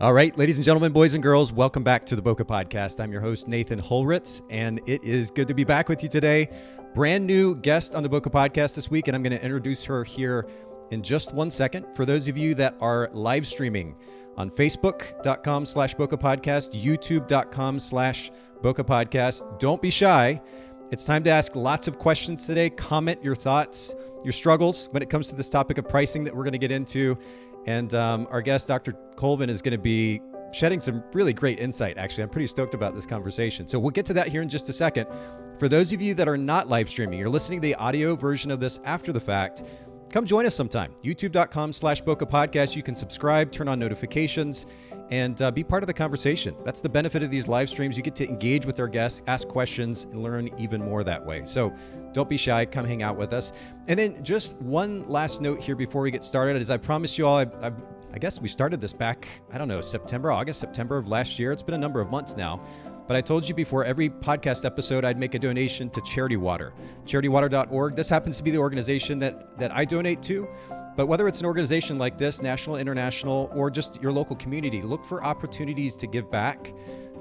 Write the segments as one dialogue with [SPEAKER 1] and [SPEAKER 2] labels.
[SPEAKER 1] All right, ladies and gentlemen, boys and girls, welcome back to the Boca Podcast. I'm your host, Nathan Holritz, and it is good to be back with you today. Brand new guest on the Boca Podcast this week, and I'm going to introduce her here in just 1 second. For those of you that are live streaming on Facebook.com/Boca Podcast, YouTube.com/Boca Podcast, don't be shy. It's time to ask lots of questions today. Comment your thoughts, your struggles when it comes to this topic of pricing that we're going to get into. And our guest, Dr. Colvin, is going to be shedding some really great insight, actually. I'm pretty stoked about this conversation. So we'll get to that here in just a second. For those of you that are not live streaming, you're listening to the audio version of this after the fact, come join us sometime. YouTube.com/Boca Podcast. You can subscribe, turn on notifications, and be part of the conversation. That's the benefit of these live streams. You get to engage with our guests, ask questions, and learn even more that way. So don't be shy. Come hang out with us. And then just one last note here before we get started. As I promised you all, I guess we started this back, August, September of last year. It's been a number of months now. But I told you before every podcast episode, I'd make a donation to Charity Water, charitywater.org. This happens to be the organization that I donate to. But whether it's an organization like this, national, international, or just your local community, look for opportunities to give back.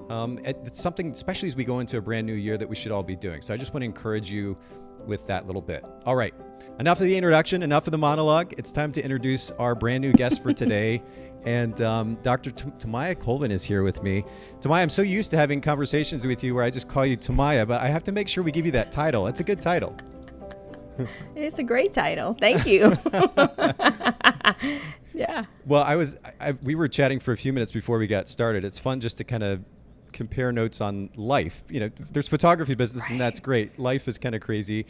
[SPEAKER 1] It's something, especially as we go into a brand new year, that we should all be doing. So I just want to encourage you with that little bit. All right, enough of the introduction, enough of the monologue. It's time to introduce our brand new guest for today. And Dr. Tomaiya Colvin is here with me. Tomaiya, I'm so used to having conversations with you where I just call you Tomaiya, but I have to make sure we give you that title. It's a good title.
[SPEAKER 2] It's a great title. Thank you. Yeah.
[SPEAKER 1] Well, we were chatting for a few minutes before we got started. It's fun just to kind of compare notes on life. You know, there's photography business, right, and that's great. Life is kind of crazy.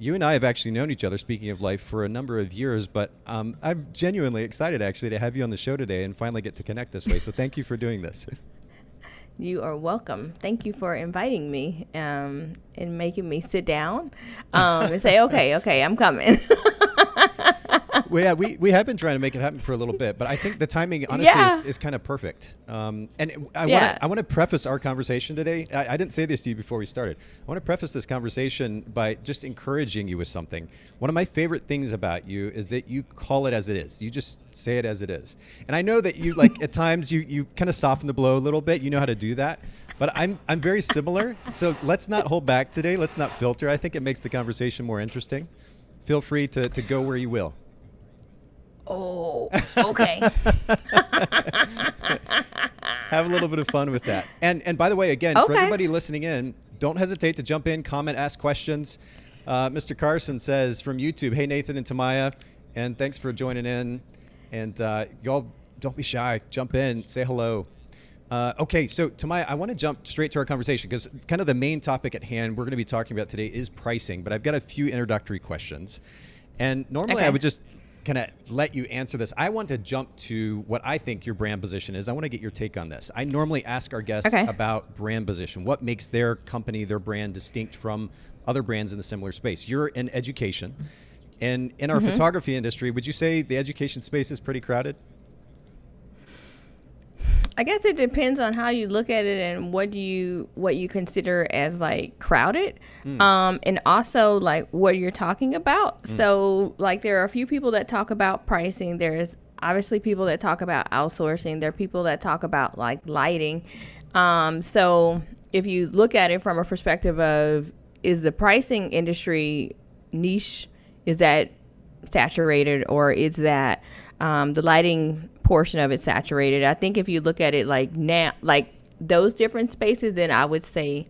[SPEAKER 1] You and I have actually known each other, speaking of life, for a number of years, but I'm genuinely excited actually to have you on the show today and finally get to connect this way. So thank you for doing this.
[SPEAKER 2] You are welcome. Thank you for inviting me and making me sit down and say, okay, I'm coming.
[SPEAKER 1] Well, yeah, we have been trying to make it happen for a little bit, but I think the timing, honestly, is kind of perfect. And I want to preface our conversation today. I didn't say this to you before we started. I want to preface this conversation by just encouraging you with something. One of my favorite things about you is that you call it as it is. You just say it as it is. And I know that you, like, at times you kind of soften the blow a little bit. You know how to do that. But I'm very similar. So let's not hold back today. Let's not filter. I think it makes the conversation more interesting. Feel free to go where you will.
[SPEAKER 2] Oh, okay.
[SPEAKER 1] Have a little bit of fun with that. And by the way, again, for everybody listening in, don't hesitate to jump in, comment, ask questions. Mr. Carson says from YouTube, hey, Nathan and Tomaiya, and thanks for joining in. And y'all, don't be shy. Jump in, say hello. Okay, so Tomaiya, I want to jump straight to our conversation because kind of the main topic at hand we're going to be talking about today is pricing, but I've got a few introductory questions. And normally I would just kind of let you answer this. I want to jump to what I think your brand position is. I want to get your take on this. I normally ask our guests about brand position. What makes their company, their brand distinct from other brands in the similar space? You're in education. And in our photography industry, would you say the education space is pretty crowded?
[SPEAKER 2] I guess it depends on how you look at it and what you consider as like crowded, and also like what you're talking about. So like there are a few people that talk about pricing. There's obviously people that talk about outsourcing. There are people that talk about like lighting. So if you look at it from a perspective of, is the pricing industry niche, is that saturated, or is that the lighting portion of it saturated? I think if you look at it like now, like those different spaces, then I would say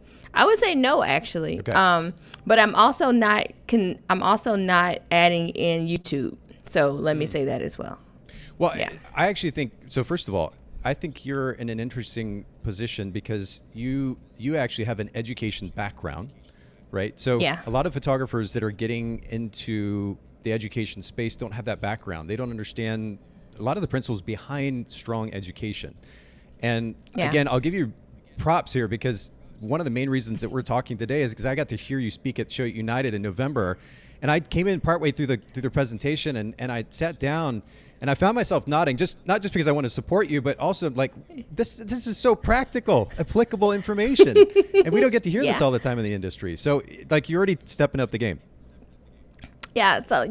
[SPEAKER 2] no, actually. Okay. But I'm also not adding in YouTube. So let me say that as well.
[SPEAKER 1] Well, yeah. I actually think so. First of all, I think you're in an interesting position because you actually have an education background, right? So a lot of photographers that are getting into the education space don't have that background. They don't understand a lot of the principles behind strong education. And again, I'll give you props here because one of the main reasons that we're talking today is because I got to hear you speak at Show United in November. And I came in partway through the presentation and I sat down and I found myself nodding, not just because I want to support you, but also like this is so practical, applicable information. And we don't get to hear this all the time in the industry. So like you're already stepping up the game.
[SPEAKER 2] Yeah. So,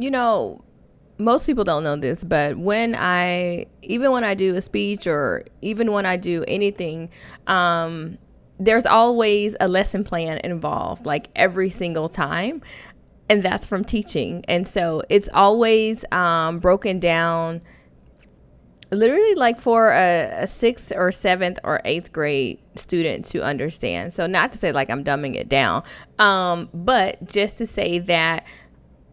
[SPEAKER 2] most people don't know this, but even when I do a speech or even when I do anything, there's always a lesson plan involved, like every single time. And that's from teaching. And so it's always broken down literally like for a sixth or seventh or eighth grade student to understand. So not to say like I'm dumbing it down, but just to say that,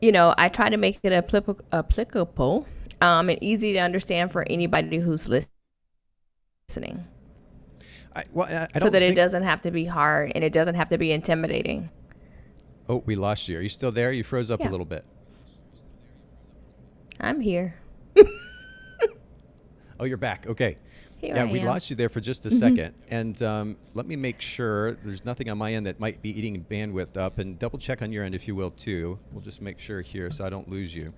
[SPEAKER 2] I try to make it applicable and easy to understand for anybody who's listening.
[SPEAKER 1] I don't
[SPEAKER 2] so that it doesn't have to be hard and it doesn't have to be intimidating.
[SPEAKER 1] Oh, we lost you. Are you still there? You froze up a little bit.
[SPEAKER 2] I'm here.
[SPEAKER 1] Oh, you're back. Okay.
[SPEAKER 2] Here
[SPEAKER 1] we
[SPEAKER 2] am.
[SPEAKER 1] lost you there for just a second. And let me make sure there's nothing on my end that might be eating bandwidth up, and double check on your end if you will too. We'll just make sure here so I don't lose you.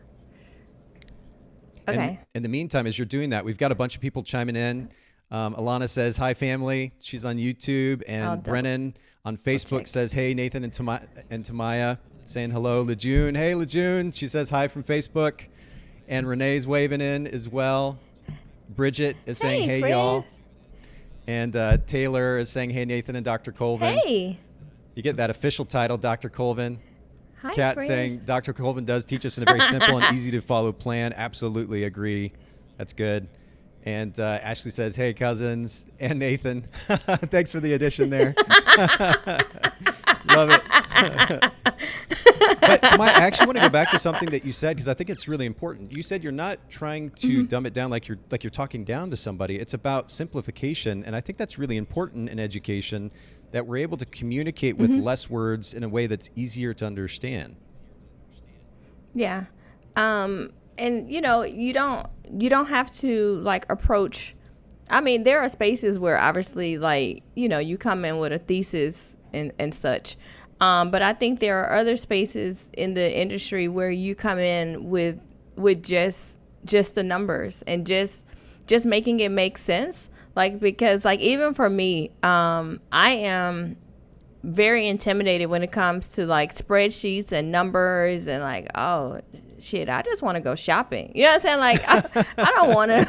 [SPEAKER 2] Okay.
[SPEAKER 1] And in the meantime, as you're doing that, we've got a bunch of people chiming in. Alana says, hi, family. She's on YouTube. And Brennan on Facebook says, hey, Nathan and Tomaiya, saying hello. Lejeune, hey, Lejeune. She says hi from Facebook. And Renee's waving in as well. Bridget is saying, hey, y'all. And Taylor is saying, hey, Nathan and Dr. Colvin.
[SPEAKER 2] Hey.
[SPEAKER 1] You get that official title, Dr. Colvin.
[SPEAKER 2] Hi,
[SPEAKER 1] Kat
[SPEAKER 2] friends.
[SPEAKER 1] saying, Dr. Colvin does teach us in a very simple and easy to follow plan. Absolutely agree. That's good. And Ashley says, hey, cousins. And Nathan. Thanks for the addition there. Love it. But Tomaiya, I actually want to go back to something that you said, because I think it's really important. You said you're not trying to dumb it down like you're talking down to somebody. It's about simplification. And I think that's really important in education, that we're able to communicate with less words in a way that's easier to understand.
[SPEAKER 2] Yeah. And you don't have to like approach. I mean, there are spaces where obviously like, you come in with a thesis and such. But I think there are other spaces in the industry where you come in with just the numbers and just making it make sense. Like, because like, even for me, I am very intimidated when it comes to like spreadsheets and numbers and like, oh shit, I just want to go shopping. You know what I'm saying? Like, I don't want to,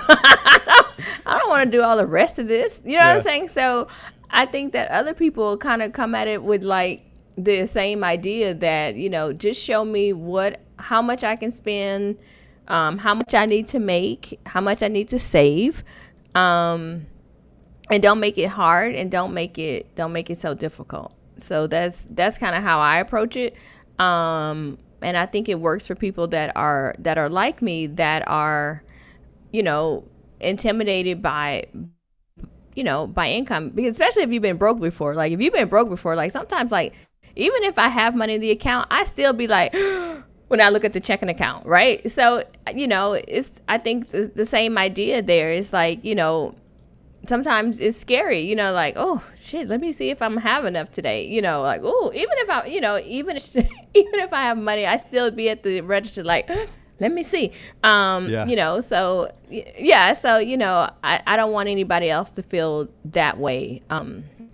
[SPEAKER 2] I don't want to do all the rest of this. You know what I'm saying? So I think that other people kind of come at it with like the same idea that, just show me how much I can spend, how much I need to make, how much I need to save, and don't make it hard and don't make it so difficult. So that's kind of how I approach it. And I think it works for people that are like me, that are, intimidated by income, because especially if you've been broke before. Like, if you've been broke before, like sometimes like, even if I have money in the account, I still be like, when I look at the checking account, right? So, I think the same idea there is like, sometimes it's scary, like, oh shit, let me see if I'm have enough today, like, oh, even if I, even if I have money, I still be at the register like, let me see, so yeah, so I don't want anybody else to feel that way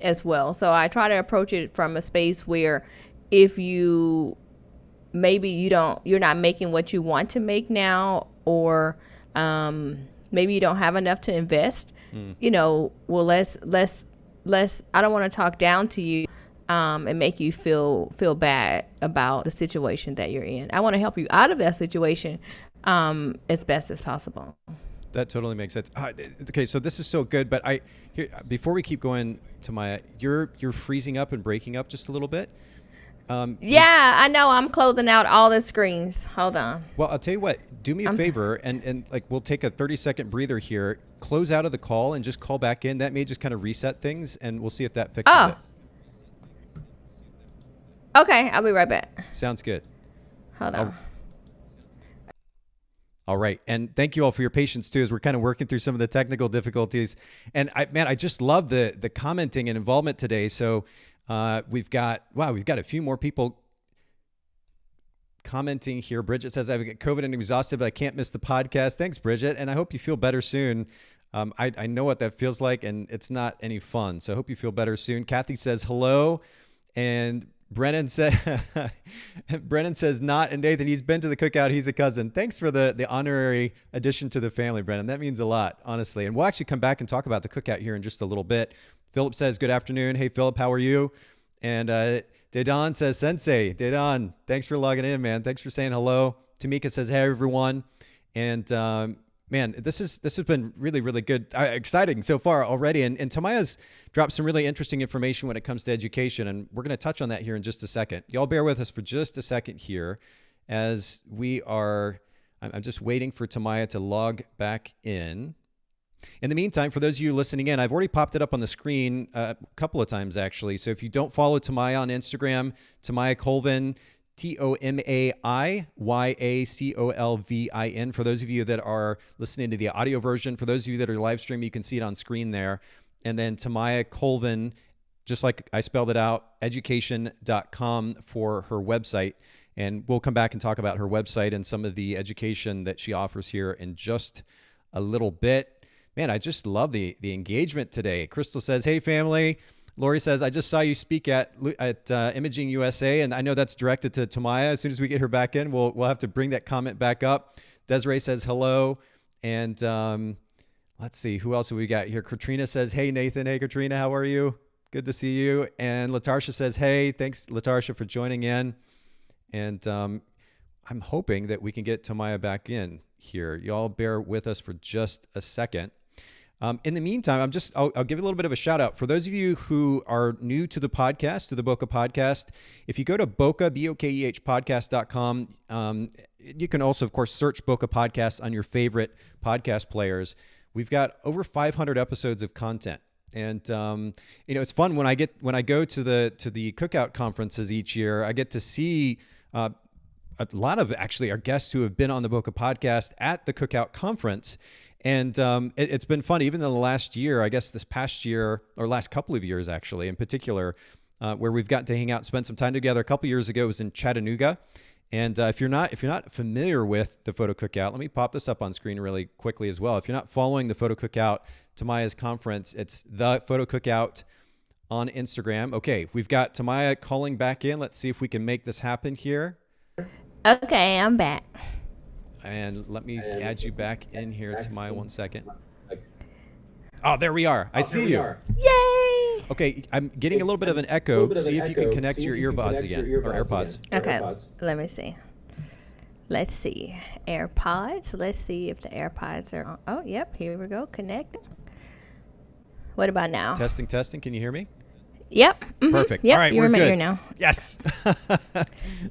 [SPEAKER 2] as well. So I try to approach it from a space where if you're not making what you want to make now, or maybe you don't have enough to invest, well, let's I don't want to talk down to you and make you feel bad about the situation that you're in. I want to help you out of that situation as best as possible.
[SPEAKER 1] That totally makes sense. Okay, so this is so good, but before we keep going, Tomaiya, you're freezing up and breaking up just a little bit.
[SPEAKER 2] Yeah, I know. I'm closing out all the screens. Hold on.
[SPEAKER 1] Well, I'll tell you what. Do me a favor, and like we'll take a 30-second breather here. Close out of the call and just call back in. That may just kind of reset things, and we'll see if that fixes it.
[SPEAKER 2] Okay, I'll be right back.
[SPEAKER 1] Sounds good.
[SPEAKER 2] Hold on.
[SPEAKER 1] All right. And thank you all for your patience too, as we're kind of working through some of the technical difficulties. And I just love the commenting and involvement today. So we've got a few more people commenting here. Bridget says, I've got COVID and exhausted, but I can't miss the podcast. Thanks, Bridget. And I hope you feel better soon. I know what that feels like, and it's not any fun. So I hope you feel better soon. Kathy says hello. And Brennan said, Brennan says not, and Nathan, he's been to the cookout. He's a cousin. Thanks for the honorary addition to the family, Brennan. That means a lot, honestly. And we'll actually come back and talk about the cookout here in just a little bit. Philip says, good afternoon. Hey, Philip, how are you? And Dedan says, Sensei. Dedan, thanks for logging in, man. Thanks for saying hello. Tamika says, hey, everyone. And man, this has been really, really good, exciting so far already. And Tomaya's dropped some really interesting information when it comes to education, and we're going to touch on that here in just a second. Y'all bear with us for just a second here as I'm just waiting for Tomaiya to log back in. In the meantime, for those of you listening in, I've already popped it up on the screen a couple of times, actually. So if you don't follow Tomaiya on Instagram, Tomaiya Colvin, TOMAIYACOLVIN. For those of you that are listening to the audio version, for those of you that are live streaming, you can see it on screen there. And then Tomaiya Colvin, just like I spelled it out, education.com for her website. And we'll come back and talk about her website and some of the education that she offers here in just a little bit. Man, I just love the engagement today. Crystal says, hey, family. Lori says, I just saw you speak at Imaging USA, and I know that's directed to Tomaiya. As soon as we get her back in, we'll have to bring that comment back up. Desiree says hello. And let's see, who else have we got here? Katrina says, hey, Nathan. Hey, Katrina, how are you? Good to see you. And Latarsha says, hey, thanks, Latarsha, for joining in. And I'm hoping that we can get Tomaiya back in here. Y'all bear with us for just a second. In the meantime, I'll give you a little bit of a shout out. For those of you who are new to the podcast, to the Boca podcast, if you go to Boca, BOKEH podcast.com, you can also, of course, search Boca Podcast on your favorite podcast players. We've got over 500 episodes of content. And, it's fun when I go to the cookout conferences each year, I get to see, a lot of actually our guests who have been on the Boca podcast at the cookout conference. And it's been fun, even in the last year, I guess this past year, or last couple of years, actually, in particular, where we've gotten to hang out, spend some time together. A couple of years ago, it was in Chattanooga. And if you're not familiar with the Photo Cookout, let me pop this up on screen really quickly as well. If you're not following the Photo Cookout, Tomaiya's conference, it's the Photo Cookout on Instagram. Okay, we've got Tomaiya calling back in. Let's see if we can make this happen here.
[SPEAKER 2] Okay, I'm back.
[SPEAKER 1] And let me add you back in here, Tomaiya, 1 second. Oh, there we are. I see you.
[SPEAKER 2] Yay!
[SPEAKER 1] Okay, I'm getting a little bit of an echo. See if you can connect your earbuds again, or AirPods.
[SPEAKER 2] Okay, let me see. Let's see. AirPods. Let's see if the AirPods are on. Oh, yep, here we go. Connecting. What about now?
[SPEAKER 1] Testing. Can you hear me?
[SPEAKER 2] Yep. Mm-hmm.
[SPEAKER 1] Perfect.
[SPEAKER 2] Yep,
[SPEAKER 1] All right,
[SPEAKER 2] you're
[SPEAKER 1] we're
[SPEAKER 2] in my
[SPEAKER 1] good.
[SPEAKER 2] ear now.
[SPEAKER 1] Yes.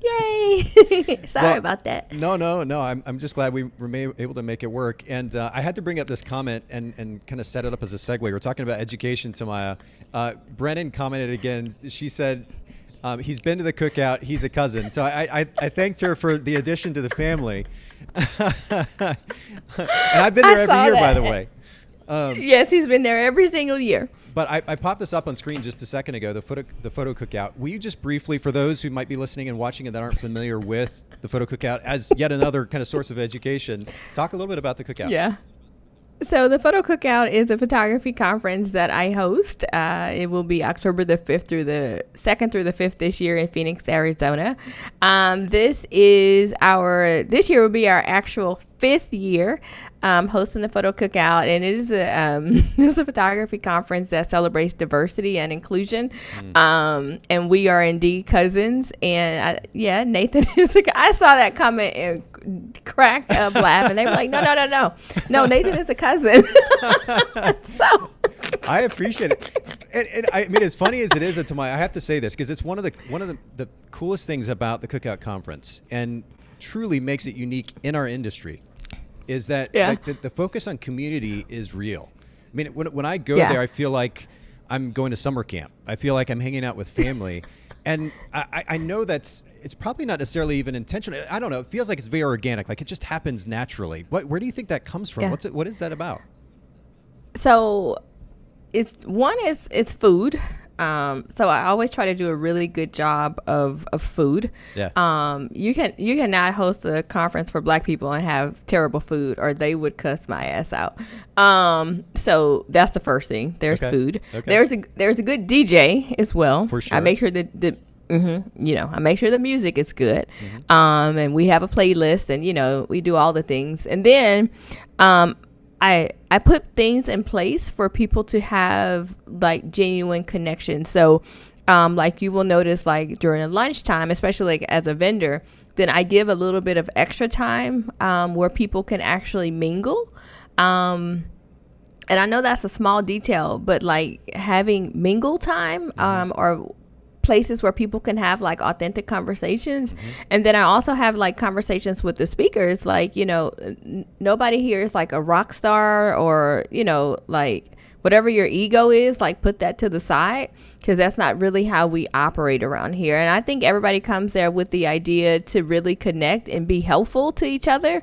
[SPEAKER 2] Yay! Sorry about that.
[SPEAKER 1] No. I'm just glad we were able to make it work. And I had to bring up this comment and kind of set it up as a segue. We're talking about education, Tomaiya. Brennan commented again. She said, he's been to the cookout. He's a cousin. So I thanked her for the addition to the family. And I've been there every year, by the way.
[SPEAKER 2] Yes, he's been there every single year.
[SPEAKER 1] But I popped this up on screen just a second ago, the photo cookout. Will you just briefly, for those who might be listening and watching and that aren't familiar with the photo cookout as yet another kind of source of education, talk a little bit about the cookout.
[SPEAKER 2] Yeah. So the Photo Cookout is a photography conference that I host. It will be October the 5th through the 2nd through the 5th this year in Phoenix, Arizona. This year will be our actual 5th year hosting the Photo Cookout, and it is a photography conference that celebrates diversity and inclusion. And we are indeed cousins. And Nathan is a guy. I saw that comment and cracked up laughing. They were like, no, Nathan is a cousin. So
[SPEAKER 1] I appreciate it. And I mean, as funny as it is, Tomaiya, I have to say this because it's one of the coolest things about the Cookout Conference, and truly makes it unique in our industry, is that like, the focus on community is real. I mean, when I go there, I feel like I'm going to summer camp. I feel like I'm hanging out with family. And I know it's probably not necessarily even intentional. I don't know. It feels like it's very organic. Like it just happens naturally. Where do you think that comes from?
[SPEAKER 2] Yeah.
[SPEAKER 1] What is that about?
[SPEAKER 2] So it's food. So I always try to do a really good job of food.
[SPEAKER 1] Yeah.
[SPEAKER 2] You cannot host a conference for Black people and have terrible food, or they would cuss my ass out. So that's the first thing. There's food.
[SPEAKER 1] Okay.
[SPEAKER 2] There's a good DJ as well.
[SPEAKER 1] For sure.
[SPEAKER 2] I make sure that You know, I make sure the music is good. And we have a playlist, and, you know, we do all the things. And then I put things in place for people to have like genuine connection. So like you will notice, like during the lunchtime, especially like as a vendor, then I give a little bit of extra time where people can actually mingle. And I know that's a small detail, but like having mingle time or places where people can have like authentic conversations. And then I also have like conversations with the speakers, like, you know, nobody here is like a rock star, or, you know, like whatever your ego is, like put that to the side, because that's not really how we operate around here. And I think everybody comes there with the idea to really connect and be helpful to each other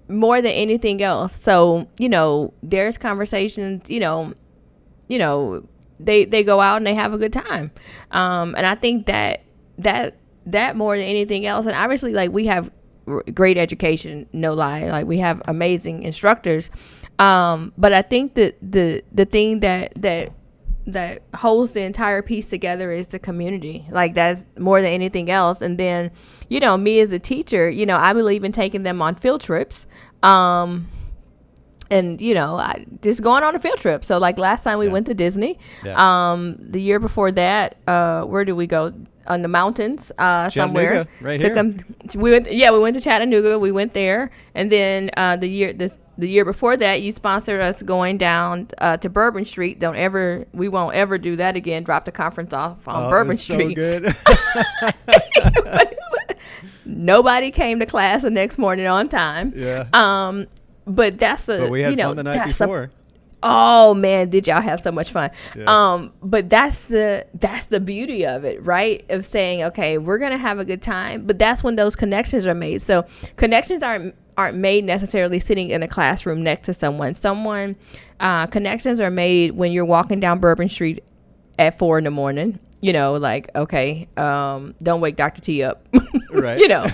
[SPEAKER 2] more than anything else. So, you know, there's conversations, you know, they go out and they have a good time. And I think that more than anything else, and obviously like we have great education, no lie, like we have amazing instructors. But I think that the thing that holds the entire piece together is the community. Like that's more than anything else. And then, you know, me as a teacher, you know, I believe in taking them on field trips. And, you know, just going on a field trip. So like last time we went to Disney. The year before that, where did we go? On the mountains, somewhere.
[SPEAKER 1] Right
[SPEAKER 2] Took
[SPEAKER 1] here.
[SPEAKER 2] them. We went to Chattanooga. We went there, and then the year before that, you sponsored us going down to Bourbon Street. We won't ever do that again. Drop the conference off on Bourbon Street.
[SPEAKER 1] So good.
[SPEAKER 2] Nobody came to class the next morning on time.
[SPEAKER 1] Yeah.
[SPEAKER 2] But
[SPEAKER 1] But we had fun the night before.
[SPEAKER 2] Oh man, did y'all have so much fun?
[SPEAKER 1] Yeah.
[SPEAKER 2] But that's the beauty of it, right? Of saying, okay, we're gonna have a good time, but that's when those connections are made. So connections aren't made necessarily sitting in a classroom next to someone. Connections are made when you're walking down Bourbon Street at 4 a.m. You know, like, okay, don't wake Dr. T up.
[SPEAKER 1] Right.
[SPEAKER 2] You know,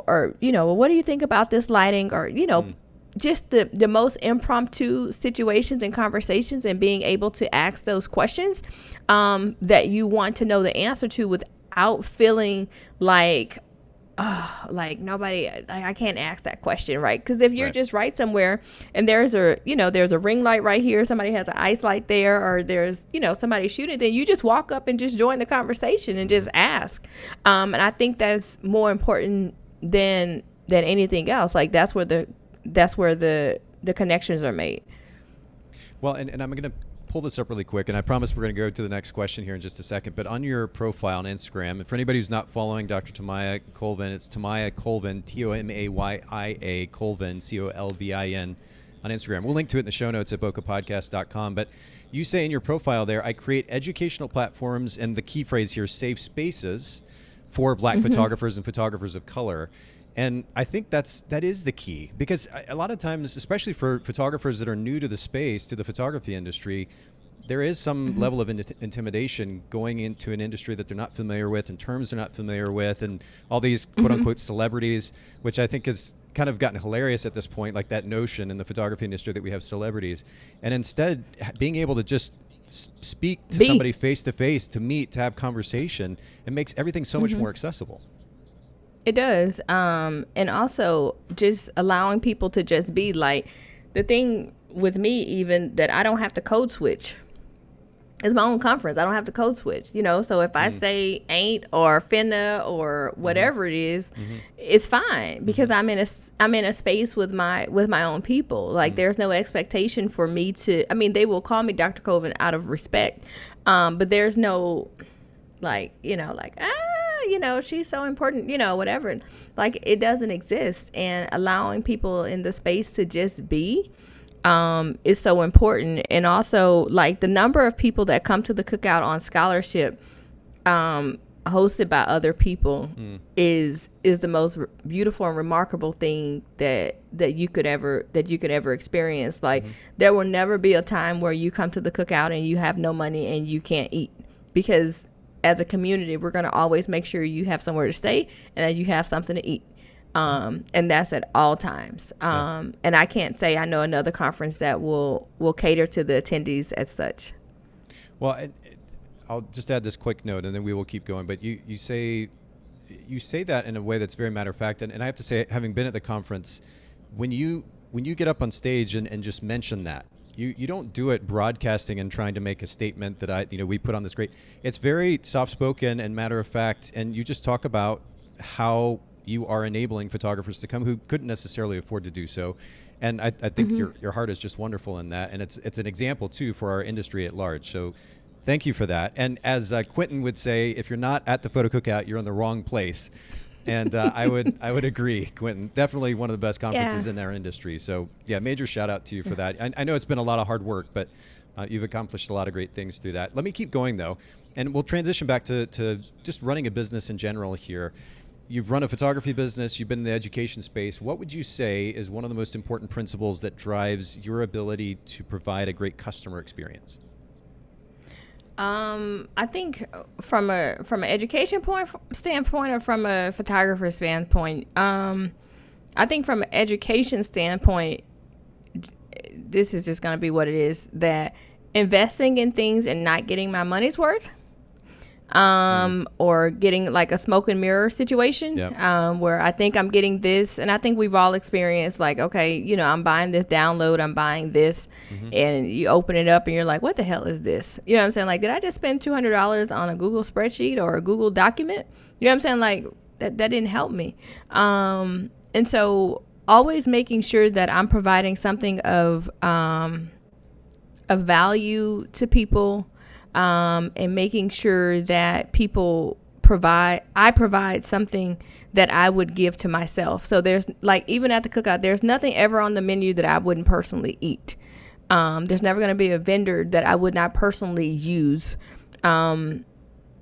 [SPEAKER 2] or what do you think about this lighting? Or, you know, just the most impromptu situations and conversations, and being able to ask those questions that you want to know the answer to without feeling like nobody, I can't ask that question, right? Because if you're just right somewhere and there's a ring light right here, somebody has an ice light there, or there's, you know, somebody shooting, then you just walk up and just join the conversation and just ask. And I think that's more important than anything else. Like that's where the connections are made.
[SPEAKER 1] Well, and I'm going to pull this up really quick, and I promise we're going to go to the next question here in just a second. But on your profile on Instagram, and for anybody who's not following Dr. Tomaiya Colvin, it's Tomaiya Colvin, Tomayia Colvin, Colvin on Instagram. We'll link to it in the show notes at bokehpodcast.com. But you say in your profile there, I create educational platforms, and the key phrase here, safe spaces for Black photographers and photographers of color. And I think that is the key, because a lot of times, especially for photographers that are new to the space, to the photography industry, there is some level of intimidation going into an industry that they're not familiar with, and terms they're not familiar with, and all these quote unquote celebrities, which I think has kind of gotten hilarious at this point, like that notion in the photography industry that we have celebrities. And instead, being able to just speak to somebody face to face, to meet, to have conversation, it makes everything so much more accessible.
[SPEAKER 2] It does. And also just allowing people to just be. Like, the thing with me, even, that I don't have to code switch. It's my own conference. I don't have to code switch, you know? So if I say ain't or finna or whatever it is, it's fine, because I'm in a space with my own people. Like, there's no expectation for me to, I mean, they will call me Dr. Colvin out of respect. But there's no, like, you know, like, you know, she's so important, you know, whatever. Like, it doesn't exist. And allowing people in the space to just be is so important. And also, like, the number of people that come to the cookout on scholarship hosted by other people is the most beautiful and remarkable thing that you could ever experience. Like, there will never be a time where you come to the cookout and you have no money and you can't eat, because as a community, we're going to always make sure you have somewhere to stay and that you have something to eat. And that's at all times. And I can't say I know another conference that will cater to the attendees as such.
[SPEAKER 1] Well, I'll just add this quick note and then we will keep going. But you say that in a way that's very matter of fact. And I have to say, having been at the conference, when you get up on stage and just mention that, you don't do it broadcasting and trying to make a statement that we put on this great. It's very soft spoken and matter of fact, and you just talk about how you are enabling photographers to come who couldn't necessarily afford to do so. And I think your heart is just wonderful in that, and it's an example too for our industry at large. So thank you for that. And as Quentin would say, if you're not at the photo cookout, you're in the wrong place. And I would agree, Quentin. Definitely one of the best conferences in our industry. So yeah, major shout out to you for that. I know it's been a lot of hard work, but you've accomplished a lot of great things through that. Let me keep going though, and we'll transition back to just running a business in general here. You've run a photography business. You've been in the education space. What would you say is one of the most important principles that drives your ability to provide a great customer experience?
[SPEAKER 2] I think from an education standpoint or from a photographer standpoint, I think from an education standpoint, this is just going to be what it is, that investing in things and not getting my money's worth, or getting like a smoke and mirror situation, where I think I'm getting this, and I think we've all experienced like, okay, I'm buying this download, I'm buying this, and you open it up and you're like, what the hell is this? You know what I'm saying? Like, did I just spend $200 on a Google spreadsheet or a Google document? You know what I'm saying? Like, that didn't help me. And so always making sure that I'm providing something of value to people, and making sure that I provide something that I would give to myself. So there's like, even at the cookout, there's nothing ever on the menu that I wouldn't personally eat. There's never going to be a vendor that I would not personally use,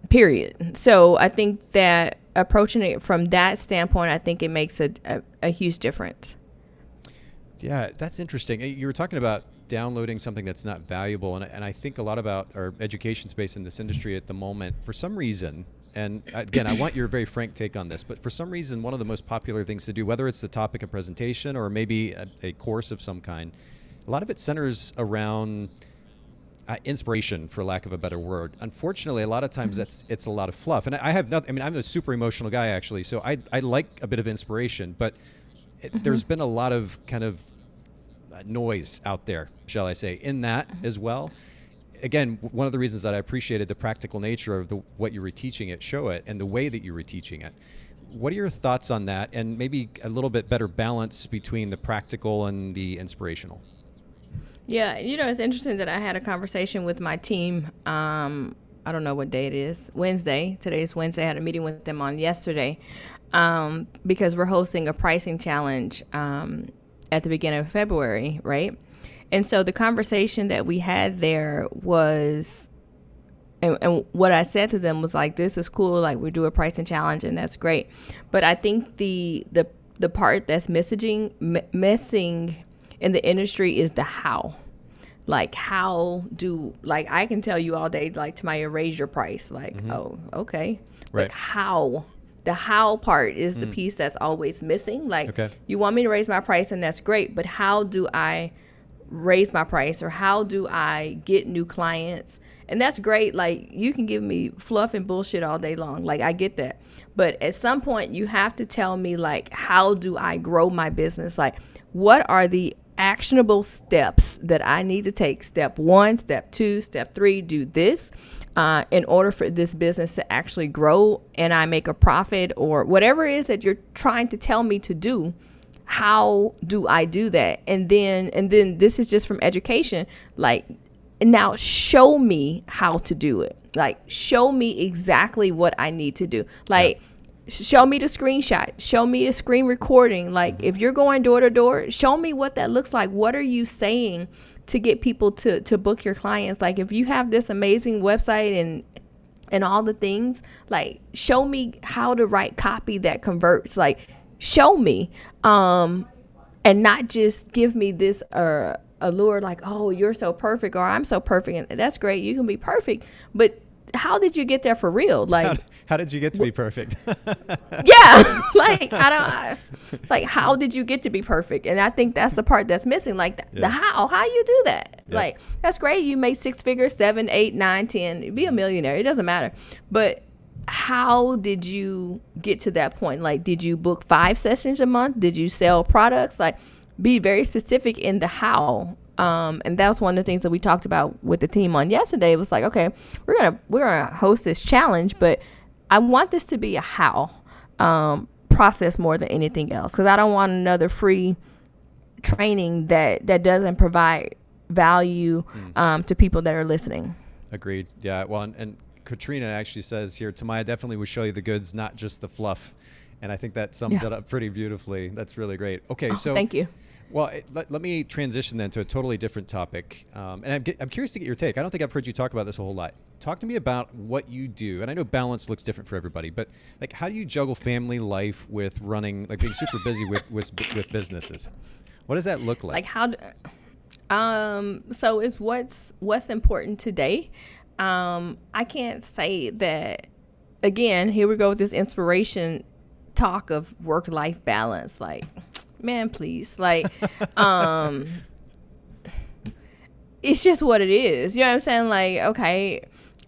[SPEAKER 2] period. So I think that approaching it from that standpoint, I think it makes a huge difference.
[SPEAKER 1] Yeah, that's interesting. You were talking about downloading something that's not valuable, and I think a lot about our education space in this industry at the moment. For some reason, and again, I want your very frank take on this, but for some reason, one of the most popular things to do, whether it's the topic of presentation or maybe a course of some kind, a lot of it centers around inspiration, for lack of a better word. Unfortunately, a lot of times it's a lot of fluff, and I have nothing. I mean, I'm a super emotional guy actually, so I like a bit of inspiration, but there's been a lot of kind of noise out there, shall I say, in that as well. Again, one of the reasons that I appreciated the practical nature of what you were teaching at Show It and the way that you were teaching it. What are your thoughts on that, and maybe a little bit better balance between the practical and the inspirational?
[SPEAKER 2] Yeah, it's interesting that I had a conversation with my team. I don't know what day it is. Wednesday. Today's Wednesday. I had a meeting with them on yesterday, because we're hosting a pricing challenge at the beginning of February, right? And so the conversation that we had there was, and what I said to them was like, this is cool, like we do a pricing challenge and that's great. But I think the part that's missing in the industry is the how. Like, I can tell you all day, like, Tomaiya, raise your price. Like, oh, okay.
[SPEAKER 1] Right.
[SPEAKER 2] But how? The how part is the piece that's always missing. Like, you want me to raise my price, and that's great, but how do I raise my price, or how do I get new clients? And that's great. Like, you can give me fluff and bullshit all day long. Like, I get that. But at some point, you have to tell me, like, how do I grow my business? Like, what are the actionable steps that I need to take? Step 1, step 2, step 3, do this. In order for this business to actually grow and I make a profit, or whatever it is that you're trying to tell me to do, how do I do that? And then this is just from education. Like, now show me how to do it. Like, show me exactly what I need to do. Like, show me the screenshot. Show me a screen recording. Like, if you're going door to door, show me what that looks like. What are you saying to get people to book your clients? Like, if you have this amazing website and all the things, like, show me how to write copy that converts. Like, show me, and not just give me this allure like, oh, you're so perfect, or I'm so perfect. And that's great, you can be perfect, but how did you get there for real? Like,
[SPEAKER 1] how did you get to be perfect?
[SPEAKER 2] Yeah, like, how did you get to be perfect? And I think that's the part that's missing. Like, the how you do that.
[SPEAKER 1] Yep.
[SPEAKER 2] Like, that's great. You make 6 figures, 7, 8, 9, 10, be a millionaire. It doesn't matter. But how did you get to that point? Like, did you book 5 sessions a month? Did you sell products? Like, be very specific in the how. And that was one of the things that we talked about with the team on yesterday. It was like, okay, we're gonna host this challenge, but I want this to be a how process more than anything else, because I don't want another free training that doesn't provide value to people that are listening.
[SPEAKER 1] Agreed. Yeah. Well, and Katrina actually says here, Tomaiya definitely will show you the goods, not just the fluff. And I think that sums it up pretty beautifully. That's really great. Okay. So
[SPEAKER 2] thank you.
[SPEAKER 1] Well, let me transition then to a totally different topic. And I'm curious to get your take. I don't think I've heard you talk about this a whole lot. Talk to me about what you do. And I know balance looks different for everybody, but like, how do you juggle family life with running, like being super busy with businesses? What does that look like?
[SPEAKER 2] Like so it's what's important today. I can't say that, again, here we go with this inspiration talk of work-life balance. Like, man, please. Like, it's just what it is. You know what I'm saying? Like, okay,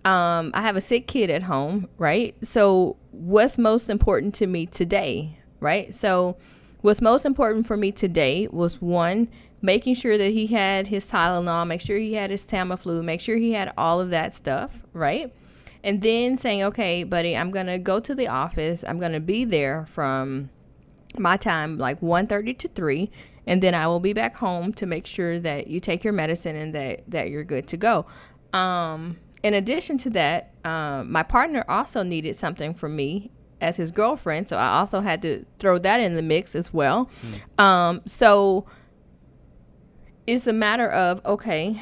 [SPEAKER 2] I have a sick kid at home, right? So what's most important to me today, right? So what's most important for me today was, one, making sure that he had his Tylenol, make sure he had his Tamiflu, make sure he had all of that stuff, right? And then saying, okay, buddy, I'm going to go to the office. I'm going to be there from my time, like 1:30 to 3. And then I will be back home to make sure that you take your medicine and that you're good to go. In addition to that, my partner also needed something from me as his girlfriend. So I also had to throw that in the mix as well. So it's a matter of, okay,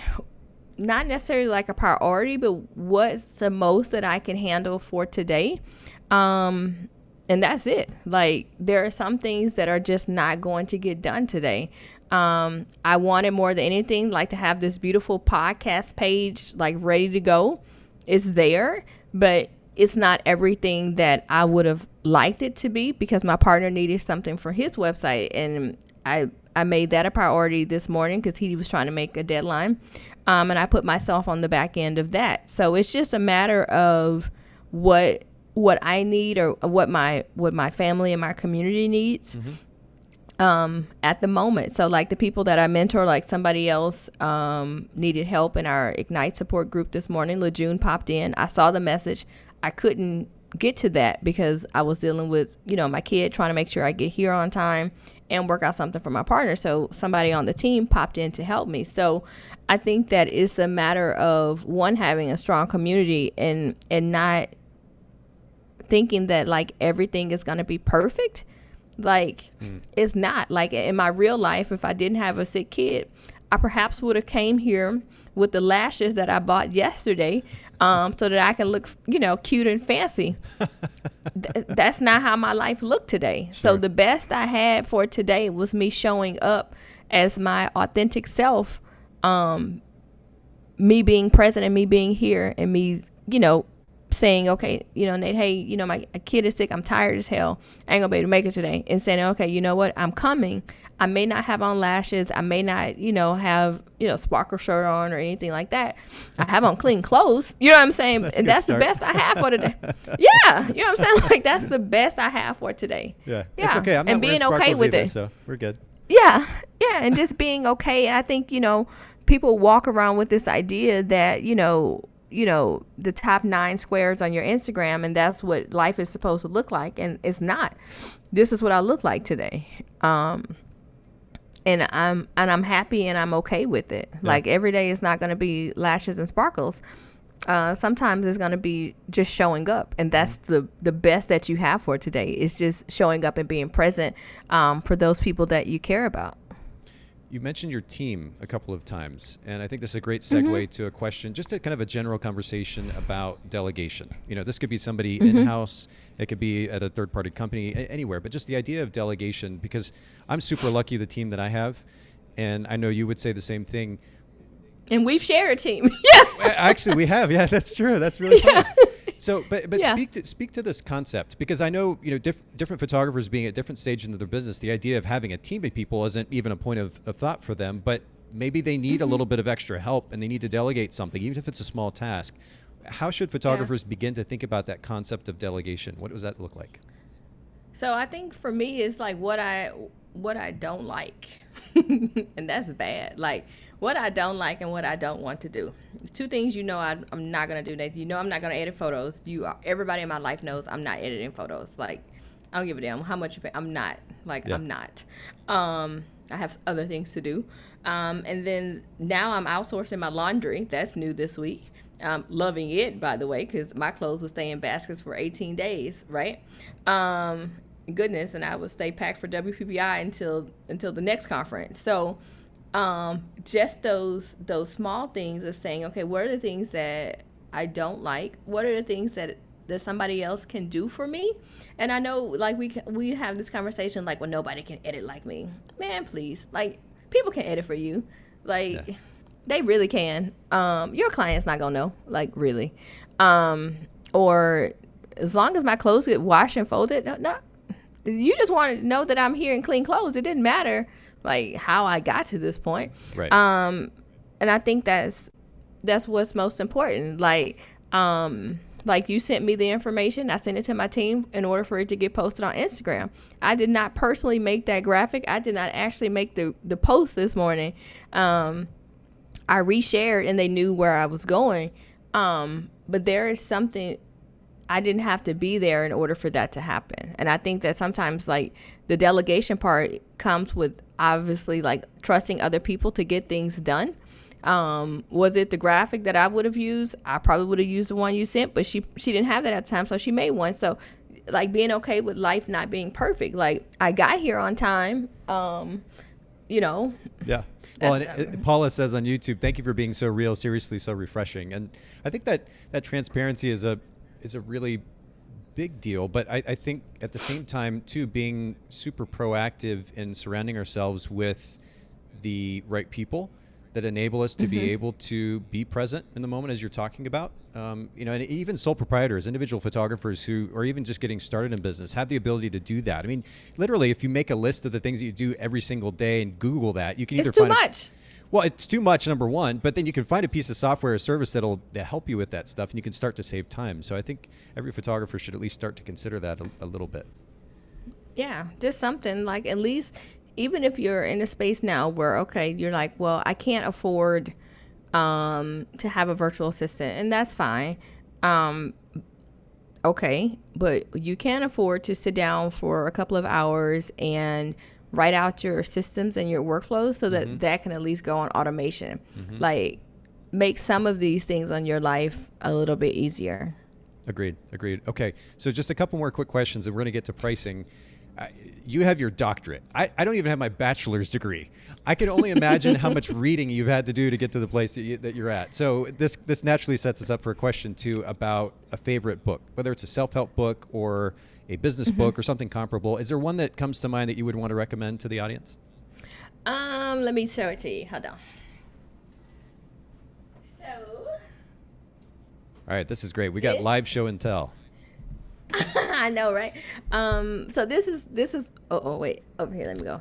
[SPEAKER 2] not necessarily like a priority, but what's the most that I can handle for today. And that's it. Like, there are some things that are just not going to get done today. I wanted more than anything, like, to have this beautiful podcast page, like, ready to go. It's there, but it's not everything that I would have liked it to be, because my partner needed something for his website. And I made that a priority this morning because he was trying to make a deadline. And I put myself on the back end of that. So it's just a matter of what I need, or what my family and my community needs at the moment. So like the people that I mentor, like somebody else needed help in our Ignite support group this morning. LeJune popped in. I saw the message. I couldn't get to that because I was dealing with, my kid, trying to make sure I get here on time and work out something for my partner. So somebody on the team popped in to help me. So I think that it's a matter of, one, having a strong community and not thinking that like everything is going to be perfect. Like it's not. Like in my real life, if I didn't have a sick kid, I perhaps would have came here with the lashes that I bought yesterday, so that I can look, cute and fancy. That's not how my life looked today. Sure. So the best I had for today was me showing up as my authentic self, me being present and me being here and me, saying, okay, Nate, hey, my kid is sick. I'm tired as hell. I ain't gonna be able to make it today. And saying, okay, you know what? I'm coming. I may not have on lashes. I may not, have, sparkle shirt on or anything like that. I have on clean clothes. You know what I'm saying? That's the best I have for today. Yeah. You know what I'm saying? Like, that's the best I have for today.
[SPEAKER 1] Yeah. It's okay. I'm not being okay with it. So we're good.
[SPEAKER 2] Yeah. Yeah. And just being okay. And I think, people walk around with this idea that, the top 9 squares on your Instagram, and that's what life is supposed to look like. And it's not. This is what I look like today. And I'm happy and I'm okay with it. Yeah. Like every day is not going to be lashes and sparkles. Sometimes it's going to be just showing up, and that's the best that you have for today is just showing up and being present for those people that you care about.
[SPEAKER 1] You mentioned your team a couple of times, and I think this is a great segue to a question, just a kind of a general conversation about delegation. This could be somebody in-house, it could be at a third-party company, anywhere, but just the idea of delegation, because I'm super lucky the team that I have, and I know you would say the same thing.
[SPEAKER 2] And we've shared a team. Yeah.
[SPEAKER 1] Actually, we have. Yeah, that's true. That's really fun. So, but yeah. speak to this concept, because I know, different photographers being at different stages in their business, the idea of having a team of people isn't even a point of thought for them, but maybe they need a little bit of extra help and they need to delegate something, even if it's a small task. How should photographers begin to think about that concept of delegation? What does that look like?
[SPEAKER 2] So I think for me, it's like what I don't like, and that's bad. Like what I don't like and what I don't want to do. Two things I'm not gonna do, Nathan. I'm not gonna edit photos. Everybody in my life knows I'm not editing photos. Like I don't give a damn how much you pay. I'm not. I'm not. I have other things to do. And then now I'm outsourcing my laundry. That's new this week. Loving it, by the way, because my clothes would stay in baskets for 18 days, right? Goodness, and I would stay packed for WPPI until the next conference. So just those small things of saying, okay, what are the things that I don't like? What are the things that somebody else can do for me? And I know, like, we have this conversation, like, well, nobody can edit like me. Man, please. Like, people can edit for you. Like, yeah. They really can. Your client's not going to know, like, really. Or as long as my clothes get washed and folded, no, you just want to know that I'm here in clean clothes. It didn't matter, like, how I got to this point.
[SPEAKER 1] Right.
[SPEAKER 2] And I think that's what's most important. Like you sent me the information. I sent it to my team in order for it to get posted on Instagram. I did not personally make that graphic. I did not actually make the post this morning. I reshared and they knew where I was going. But there is something, I didn't have to be there in order for that to happen. And I think that sometimes, like, the delegation part comes with obviously, like, trusting other people to get things done. Was it the graphic that I would have used? I probably would have used the one you sent, but she didn't have that at the time, so she made one. So, like, being okay with life not being perfect. Like, I got here on time,
[SPEAKER 1] Yeah. Well, and Paula says on YouTube, thank you for being so real, seriously, so refreshing. And I think that transparency is a really big deal. But I think at the same time, too, being super proactive in surrounding ourselves with the right people that enable us to be able to be present in the moment, as you're talking about. And even sole proprietors, individual photographers who are even just getting started in business have the ability to do that. I mean, literally, if you make a list of the things that you do every single day and Google that, you can either find...
[SPEAKER 2] It's too much.
[SPEAKER 1] Well, it's too much, number one, but then you can find a piece of software or service that'll help you with that stuff, and you can start to save time. So I think every photographer should at least start to consider that a little bit.
[SPEAKER 2] Yeah, just something, like, at least, even if you're in a space now where, okay, you're like, well, I can't afford to have a virtual assistant, and that's fine. Okay, but you can afford to sit down for a couple of hours and write out your systems and your workflows so that that can at least go on automation. Like, make some of these things on your life a little bit easier.
[SPEAKER 1] Agreed. Okay, so just a couple more quick questions, and we're going to get to pricing. You have your doctorate. I don't even have my bachelor's degree. I can only imagine how much reading you've had to do to get to the place that you're at. So this naturally sets us up for a question, too, about a favorite book, whether it's a self-help book or a business book or something comparable. Is there one that comes to mind that you would want to recommend to the audience?
[SPEAKER 2] Let me show it to you. Hold on. So.
[SPEAKER 1] All right, this is great. We got live show and tell.
[SPEAKER 2] I know, right? So this is wait, over here, let me go.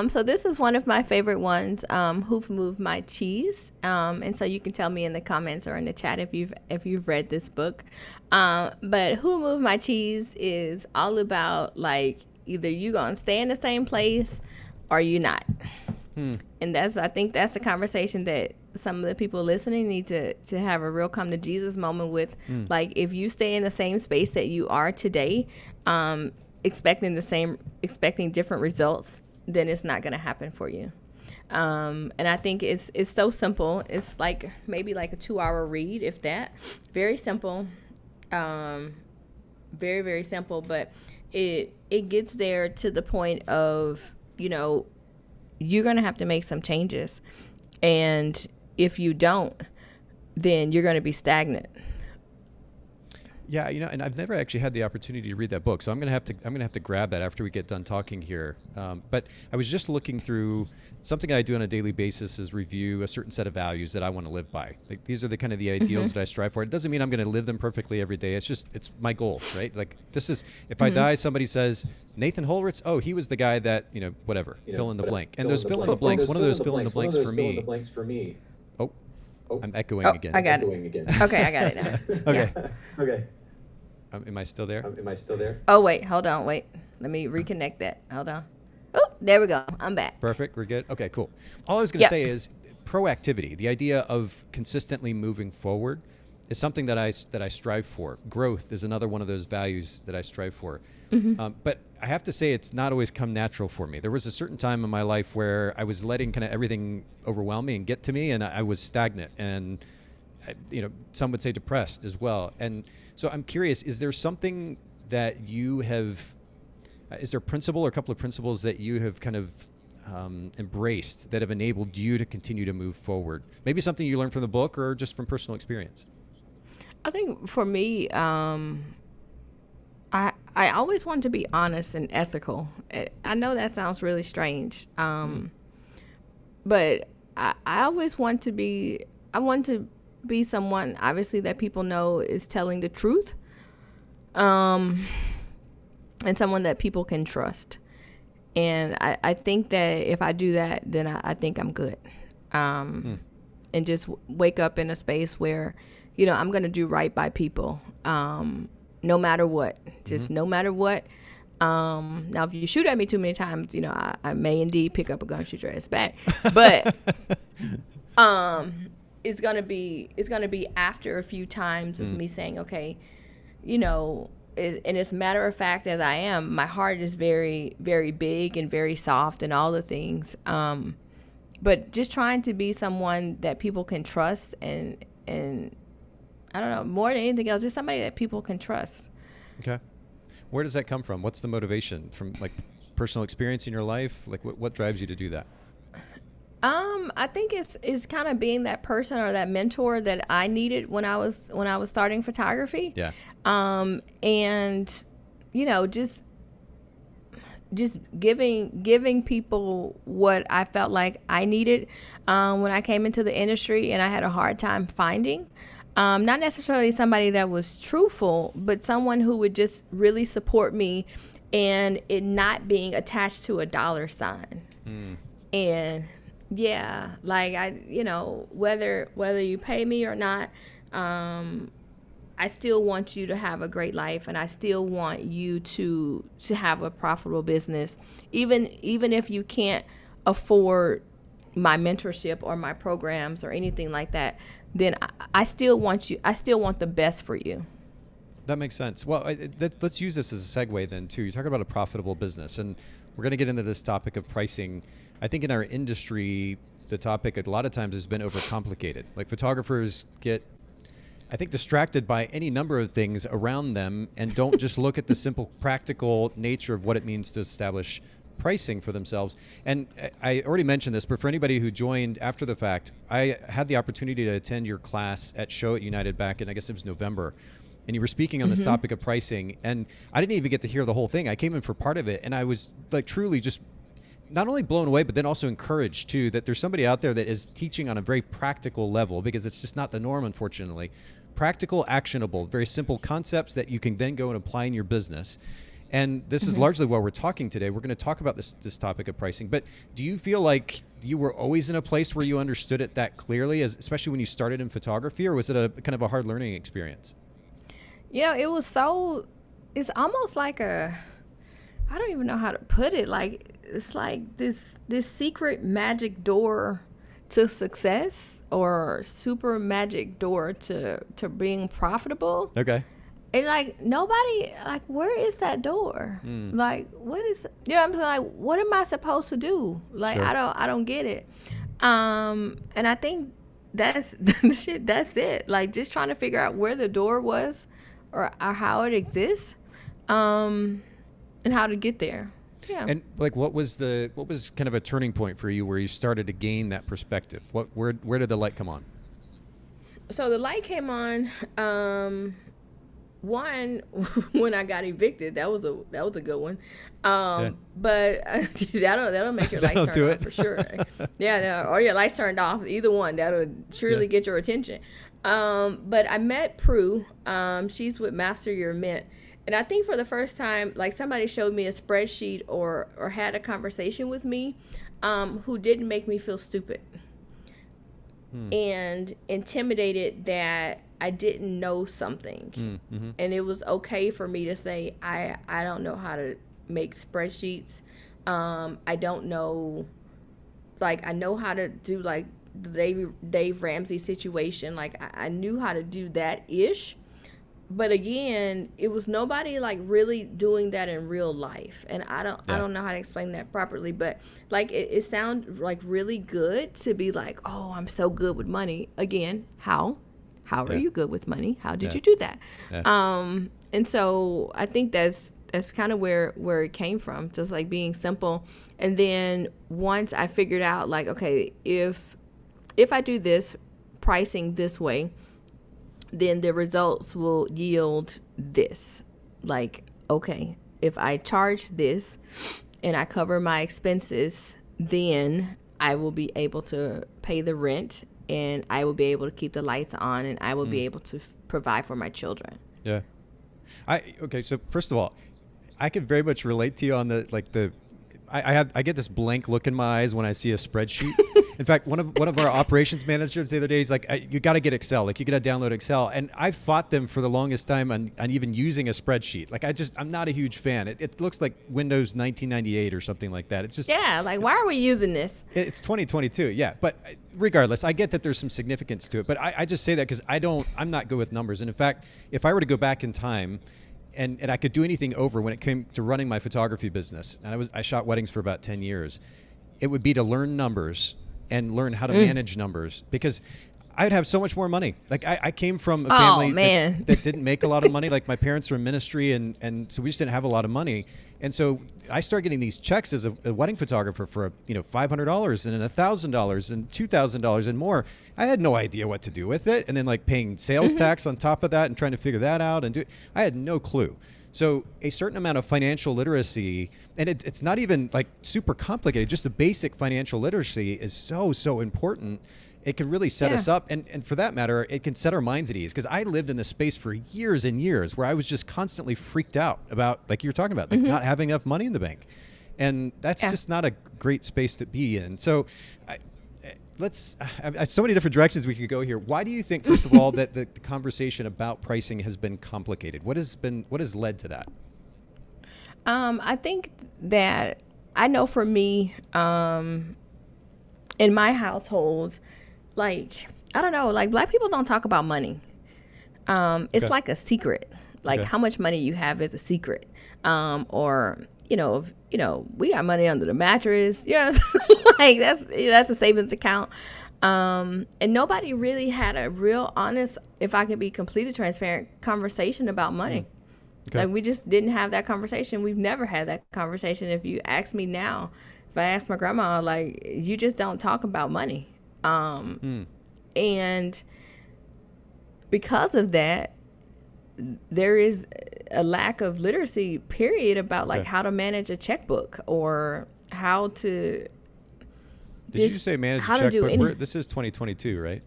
[SPEAKER 2] So this is one of my favorite ones, Who've Moved My Cheese. And so you can tell me in the comments or in the chat if you've read this book. But Who Moved My Cheese is all about, like, either you gonna stay in the same place or you not. And I think that's a conversation that some of the people listening need to have a real come to Jesus moment with. Like, if you stay in the same space that you are today, expecting different results, then it's not going to happen for you. And I think it's so simple. It's like maybe like a 2-hour read, if that. Very simple. Very, very simple, but it gets there to the point of, you're going to have to make some changes. And if you don't, then you're going to be stagnant.
[SPEAKER 1] Yeah, and I've never actually had the opportunity to read that book, so I'm gonna have to grab that after we get done talking here. But I was just looking through something I do on a daily basis is review a certain set of values that I want to live by. Like these are the kind of the ideals that I strive for. It doesn't mean I'm going to live them perfectly every day. It's my goal, right? Like this is if I die, somebody says Nathan Holritz, oh, he was the guy that whatever, fill in the blank. And those fill in the blanks. One of those fill in the blanks for me. Oh, I'm echoing again.
[SPEAKER 2] I got it. Okay, I got it now.
[SPEAKER 1] Okay.
[SPEAKER 2] Yeah.
[SPEAKER 1] Okay. Am I still there?
[SPEAKER 2] Oh, wait. Hold on. Wait. Let me reconnect that. Hold on. Oh, there we go. I'm back.
[SPEAKER 1] Perfect. We're good. Okay, cool. All I was going to say is proactivity. The idea of consistently moving forward is something that I strive for. Growth is another one of those values that I strive for. But I have to say it's not always come natural for me. There was a certain time in my life where I was letting kind of everything overwhelm me and get to me, and I was stagnant and some would say depressed as well. And so I'm curious, is there something that you have, is there a principle or a couple of principles that you have kind of embraced that have enabled you to continue to move forward? Maybe something you learned from the book or just from personal experience?
[SPEAKER 2] I think for me, I always want to be honest and ethical. I know that sounds really strange, but I always want to be, be someone, obviously, that people know is telling the truth, and someone that people can trust. And I think that if I do that, then I think I'm good. And just wake up in a space where, I'm going to do right by people, no matter what, just no matter what. Now, if you shoot at me too many times, I may indeed pick up a gun, shoot your ass back. But it's gonna be after a few times of me saying, okay, and as a matter of fact, as I am, my heart is very, very big and very soft and all the things. But just trying to be someone that people can trust and I don't know, more than anything else, just somebody that people can trust.
[SPEAKER 1] Okay. Where does that come from? What's the motivation? From like personal experience in your life? Like what drives you to do that?
[SPEAKER 2] I think it's kind of being that person or that mentor that I needed when I was starting photography.
[SPEAKER 1] Yeah.
[SPEAKER 2] And just giving people what I felt like I needed when I came into the industry and I had a hard time finding. Not necessarily somebody that was truthful, but someone who would just really support me and it not being attached to a dollar sign. And yeah, like whether you pay me or not, I still want you to have a great life, and I still want you to have a profitable business, even if you can't afford my mentorship or my programs or anything like that. Then I still want you. I still want the best for you.
[SPEAKER 1] That makes sense. Well, let's use this as a segue then too. You talk about a profitable business, and we're going to get into this topic of pricing. I think in our industry, the topic a lot of times has been overcomplicated. Like photographers get, I think, distracted by any number of things around them and don't just look at the simple practical nature of what it means to establish pricing for themselves. And I already mentioned this, but for anybody who joined after the fact, I had the opportunity to attend your class at Show at United back in, I guess it was November. And you were speaking on this topic of pricing, and I didn't even get to hear the whole thing. I came in for part of it, and I was like truly just not only blown away, but then also encouraged too, that there's somebody out there that is teaching on a very practical level, because it's just not the norm, unfortunately. Practical, actionable, very simple concepts that you can then go and apply in your business. And this is largely why we're talking today. We're going to talk about this topic of pricing. But do you feel like you were always in a place where you understood it that clearly, especially when you started in photography, or was it a kind of a hard learning experience?
[SPEAKER 2] It's almost like I don't even know how to put it. Like, it's like this secret magic door to success, or super magic door to being profitable.
[SPEAKER 1] Okay.
[SPEAKER 2] And like nobody, like, where is that door? Like, what is, what I'm saying? Like, what am I supposed to do? Like,
[SPEAKER 1] Sure.
[SPEAKER 2] I don't get it. And I think that's that's it. Like, just trying to figure out where the door was, or how it exists, and how to get there. Yeah.
[SPEAKER 1] And like, what was kind of a turning point for you where you started to gain that perspective? Where did the light come on?
[SPEAKER 2] So the light came on one, when I got evicted, that was a good one. But that'll make your lights turn off for sure. Yeah, or your lights turned off. Either one, that'll surely get your attention. But I met Prue. She's with Master Your Mint. And I think for the first time, like somebody showed me a spreadsheet or had a conversation with me who didn't make me feel stupid and intimidated that I didn't know something. And it was okay for me to say, I don't know how to make spreadsheets. I don't know, like I know how to do like the Dave Ramsey situation. Like I knew how to do that-ish. But again, it was nobody like really doing that in real life. And I don't know how to explain that properly, but like it sounded like really good to be like, oh, I'm so good with money. Again, how are you good with money? How did you do that? And so I think that's kind of where it came from, just like being simple. And then once I figured out like, okay, if I do this pricing this way, then the results will yield this. Like, okay, if I charge this and I cover my expenses, then I will be able to pay the rent and I will be able to keep the lights on and I will be able to provide for my children.
[SPEAKER 1] Yeah. Okay, so first of all, I can very much relate to you on I get this blank look in my eyes when I see a spreadsheet. In fact, one of our operations managers the other day is like, you got to get Excel. Like you got to download Excel. And I fought them for the longest time on even using a spreadsheet. Like I'm not a huge fan. It looks like Windows 1998 or something like that. It's just
[SPEAKER 2] like why are we using this?
[SPEAKER 1] It's 2022. Yeah, but regardless, I get that there's some significance to it. But I just say that because I'm not good with numbers. And in fact, if I were to go back in time, and I could do anything over when it came to running my photography business, and I shot weddings for about 10 years, it would be to learn numbers and learn how to manage numbers, because I'd have so much more money. Like I came from a family that didn't make a lot of money. Like my parents were in ministry, and so we just didn't have a lot of money. And so I started getting these checks as a wedding photographer for $500 and then $1,000 and $2,000 and more. I had no idea what to do with it, and then like paying sales tax on top of that and trying to figure that out I had no clue. So a certain amount of financial literacy, and it's not even like super complicated, just the basic financial literacy is so important. It can really set us up. And for that matter, it can set our minds at ease. Because I lived in this space for years and years where I was just constantly freaked out about, like you were talking about, like not having enough money in the bank. And that's just not a great space to be in. So so many different directions we could go here. Why do you think, first of all, that the conversation about pricing has been complicated? What has led to that?
[SPEAKER 2] I think that I know for me, in my household, like, I don't know, like Black people don't talk about money. It's like a secret. Like how much money you have is a secret. Or, we got money under the mattress, like that's a savings account. And nobody really had a real honest, if I could be completely transparent, conversation about money. Like we just didn't have that conversation. We've never had that conversation. If you ask me now, if I ask my grandma, like, you just don't talk about money. And because of that, there is a lack of literacy, period, about like how to manage a checkbook or how to.
[SPEAKER 1] Did you say manage a checkbook? This is 2022, right?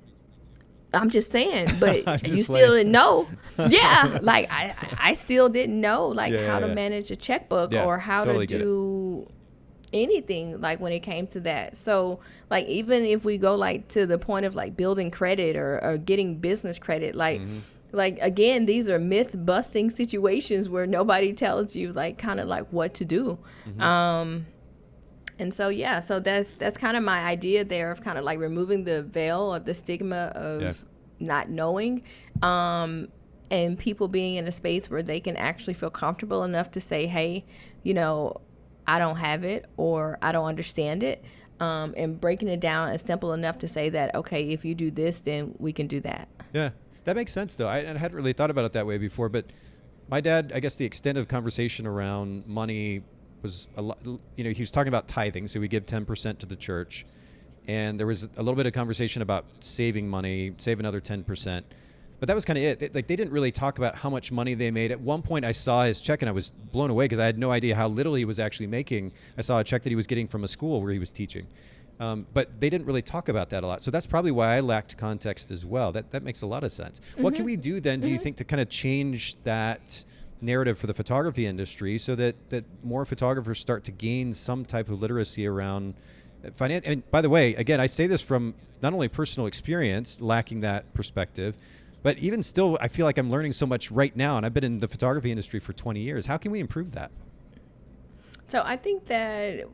[SPEAKER 2] I'm just saying, but you still didn't know. Yeah, like I still didn't know like how to manage a checkbook or how to do anything like when it came to that. So like even if we go like to the point of like building credit or getting business credit, like like again, these are myth busting situations where nobody tells you like kind of like what to do. And so so that's kind of my idea there of kind of like removing the veil of the stigma of not knowing, and people being in a space where they can actually feel comfortable enough to say, hey, I don't have it or I don't understand it, and breaking it down as simple enough to say that, okay, if you do this, then we can do that. Yeah,
[SPEAKER 1] that makes sense, though. I hadn't really thought about it that way before, but my dad, I guess the extent of conversation around money was a lot, he was talking about tithing, so we give 10% to the church, and there was a little bit of conversation about saving money, save another 10%. But that was kind of it. Like they didn't really talk about how much money they made. At one point I saw his check and I was blown away because I had no idea how little he was actually making. I saw a check that he was getting from a school where he was teaching. But they didn't really talk about that a lot. So that's probably why I lacked context as well. That makes a lot of sense. What can we do then, do you think, to kind of change that narrative for the photography industry so that more photographers start to gain some type of literacy around finance? And by the way, again, I say this from not only personal experience, lacking that perspective, but even still, I feel like I'm learning so much right now, and I've been in the photography industry for 20 years. How can we improve that?
[SPEAKER 2] So I think that,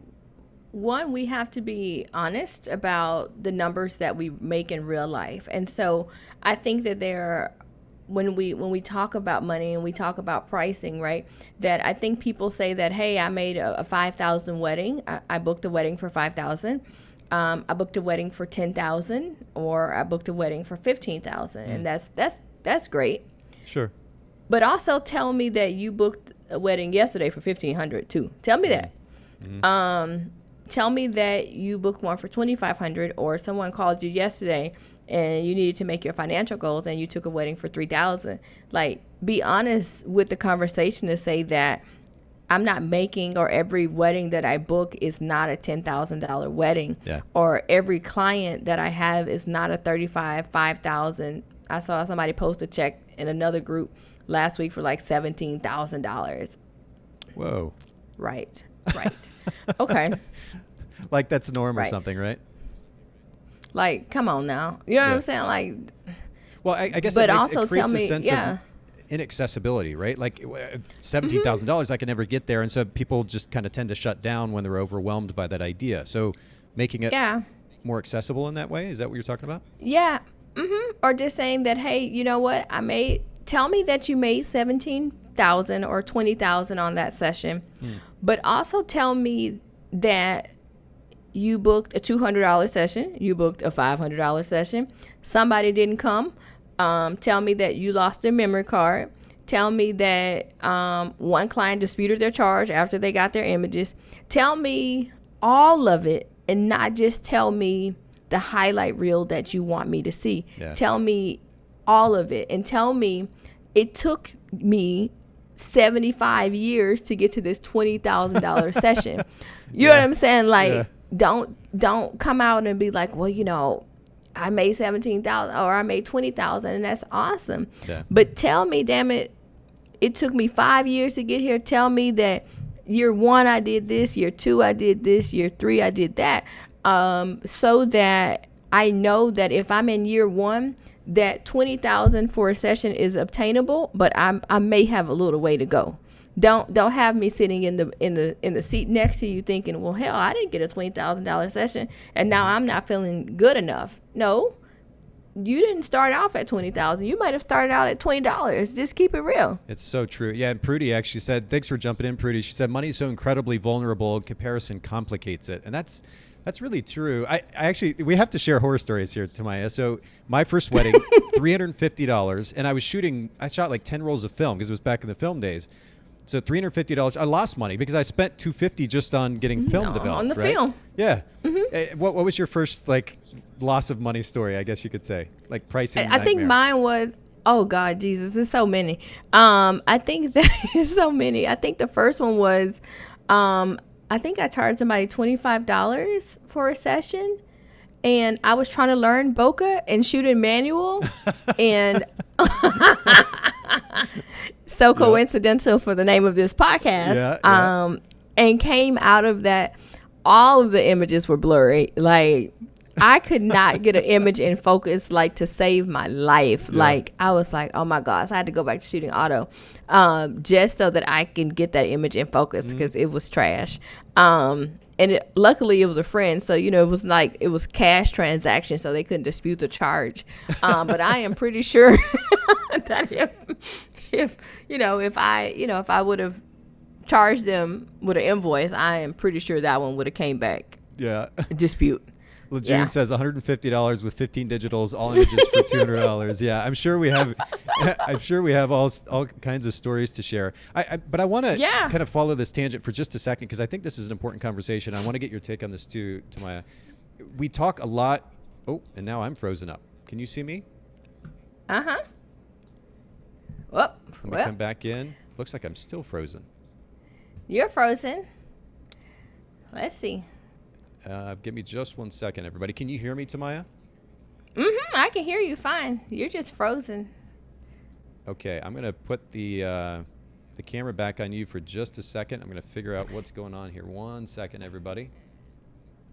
[SPEAKER 2] one, we have to be honest about the numbers that we make in real life. And so I think that when we talk about money and we talk about pricing, right, that I think people say that, hey, I made a 5,000 wedding. I booked a wedding for 5,000. I booked a wedding for 10,000, or I booked a wedding for 15,000, and that's great.
[SPEAKER 1] Sure.
[SPEAKER 2] But also tell me that you booked a wedding yesterday for 1,500 too. Tell me that. Tell me that you booked one for 2,500, or someone called you yesterday and you needed to make your financial goals and you took a wedding for 3,000. Like, be honest with the conversation to say that I'm not making, or every wedding that I book is not a $10,000 wedding, or every client that I have is not a $5,000. I saw somebody post a check in another group last week for like $17,000.
[SPEAKER 1] Whoa.
[SPEAKER 2] Right. Okay.
[SPEAKER 1] Like that's norm or something, right?
[SPEAKER 2] Like, come on now. You know what I'm saying? Like,
[SPEAKER 1] well, I guess
[SPEAKER 2] but
[SPEAKER 1] it
[SPEAKER 2] also
[SPEAKER 1] creates
[SPEAKER 2] tell me,
[SPEAKER 1] a sense of inaccessibility, right? Like $17,000, I can never get there. And so people just kind of tend to shut down when they're overwhelmed by that idea. So making it more accessible in that way, is that what you're talking about?
[SPEAKER 2] Yeah. Or just saying that, hey, you know what? Tell me that you made 17,000 or 20,000 on that session, but also tell me that you booked a $200 session, you booked a $500 session, somebody didn't come. Tell me that you lost their memory card. Tell me that one client disputed their charge after they got their images. Tell me all of it, and not just tell me the highlight reel that you want me to see. Tell me all of it, and tell me it took me 75 years to get to this $20,000 session. You know what I'm saying? Like, don't come out and be like, well, you know, I made 17,000 or I made 20,000, and that's awesome. But tell me, damn it, it took me 5 years to get here. Tell me that year 1 I did this, year 2 I did this, year 3 I did that, so that I know that if I'm in year 1, that 20,000 for a session is obtainable, but I may have a little way to go. Don't have me sitting in the seat next to you thinking, well, hell, I didn't get a $20,000 session and now I'm not feeling good enough. No, you didn't start off at 20,000. You might have started out at $20. Just keep it real.
[SPEAKER 1] It's so true. Yeah, and Prudy actually said, thanks for jumping in, Prudy. She said, money is so incredibly vulnerable. Comparison complicates it, and that's really true. I actually, we have to share horror stories here, Tomaiya. So my first wedding, $350, and I shot like 10 rolls of film because it was back in the film days. So $350. I lost money because I spent $250 just on getting film developed.
[SPEAKER 2] On the
[SPEAKER 1] right?
[SPEAKER 2] film.
[SPEAKER 1] Yeah. What was your first like loss of money story? I guess you could say, like pricing.
[SPEAKER 2] I think mine was, oh God, Jesus, there's so many. I think there's so many. I think the first one was, I think I charged somebody $25 for a session, and I was trying to learn bokeh and shoot in manual, and so coincidental for the name of this podcast. And came out of that, all of the images were blurry. Like, I could not get an image in focus, like, to save my life. Like, I was like, oh my gosh, I had to go back to shooting auto, just so that I can get that image in focus, because it was trash. And luckily it was a friend, so, you know, it was cash transaction, so they couldn't dispute the charge. But I am pretty sure that if I would have charged them with an invoice, I am pretty sure that one would have came back. Dispute.
[SPEAKER 1] Lejeune says $150 with 15 digitals, all images for $200. Yeah, I'm sure we have all kinds of stories to share. But I want to kind of follow this tangent for just a second, because I think this is an important conversation. I want to get your take on this too, Tomaiya. We talk a lot. Oh, and now I'm frozen up. Can you see me? Let me come back in. Looks like I'm still frozen.
[SPEAKER 2] You're frozen. Let's see.
[SPEAKER 1] Give me just 1 second, everybody. Can you hear me, Tomaiya?
[SPEAKER 2] I can hear you fine. You're just frozen.
[SPEAKER 1] Okay, I'm going to put the camera back on you for just a second. I'm going to figure out what's going on here. 1 second, everybody.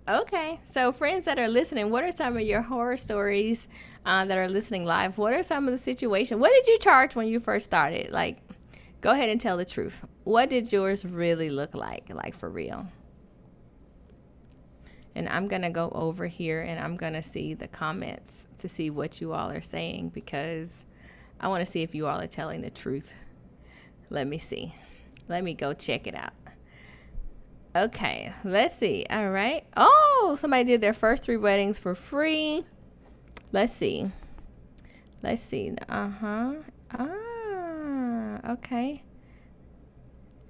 [SPEAKER 2] Okay. So friends that are listening, what are some of your horror stories that are listening live? What are some of the situations? What did you charge when you first started? Like, go ahead and tell the truth. What did yours really look like for real? And I'm going to go over here and I'm going to see the comments to see what you all are saying, because I want to see if you all are telling the truth. Let me see. Let me go check it out. Okay, let's see. All right. Oh, somebody did their first 3 weddings for free. Let's see. Okay.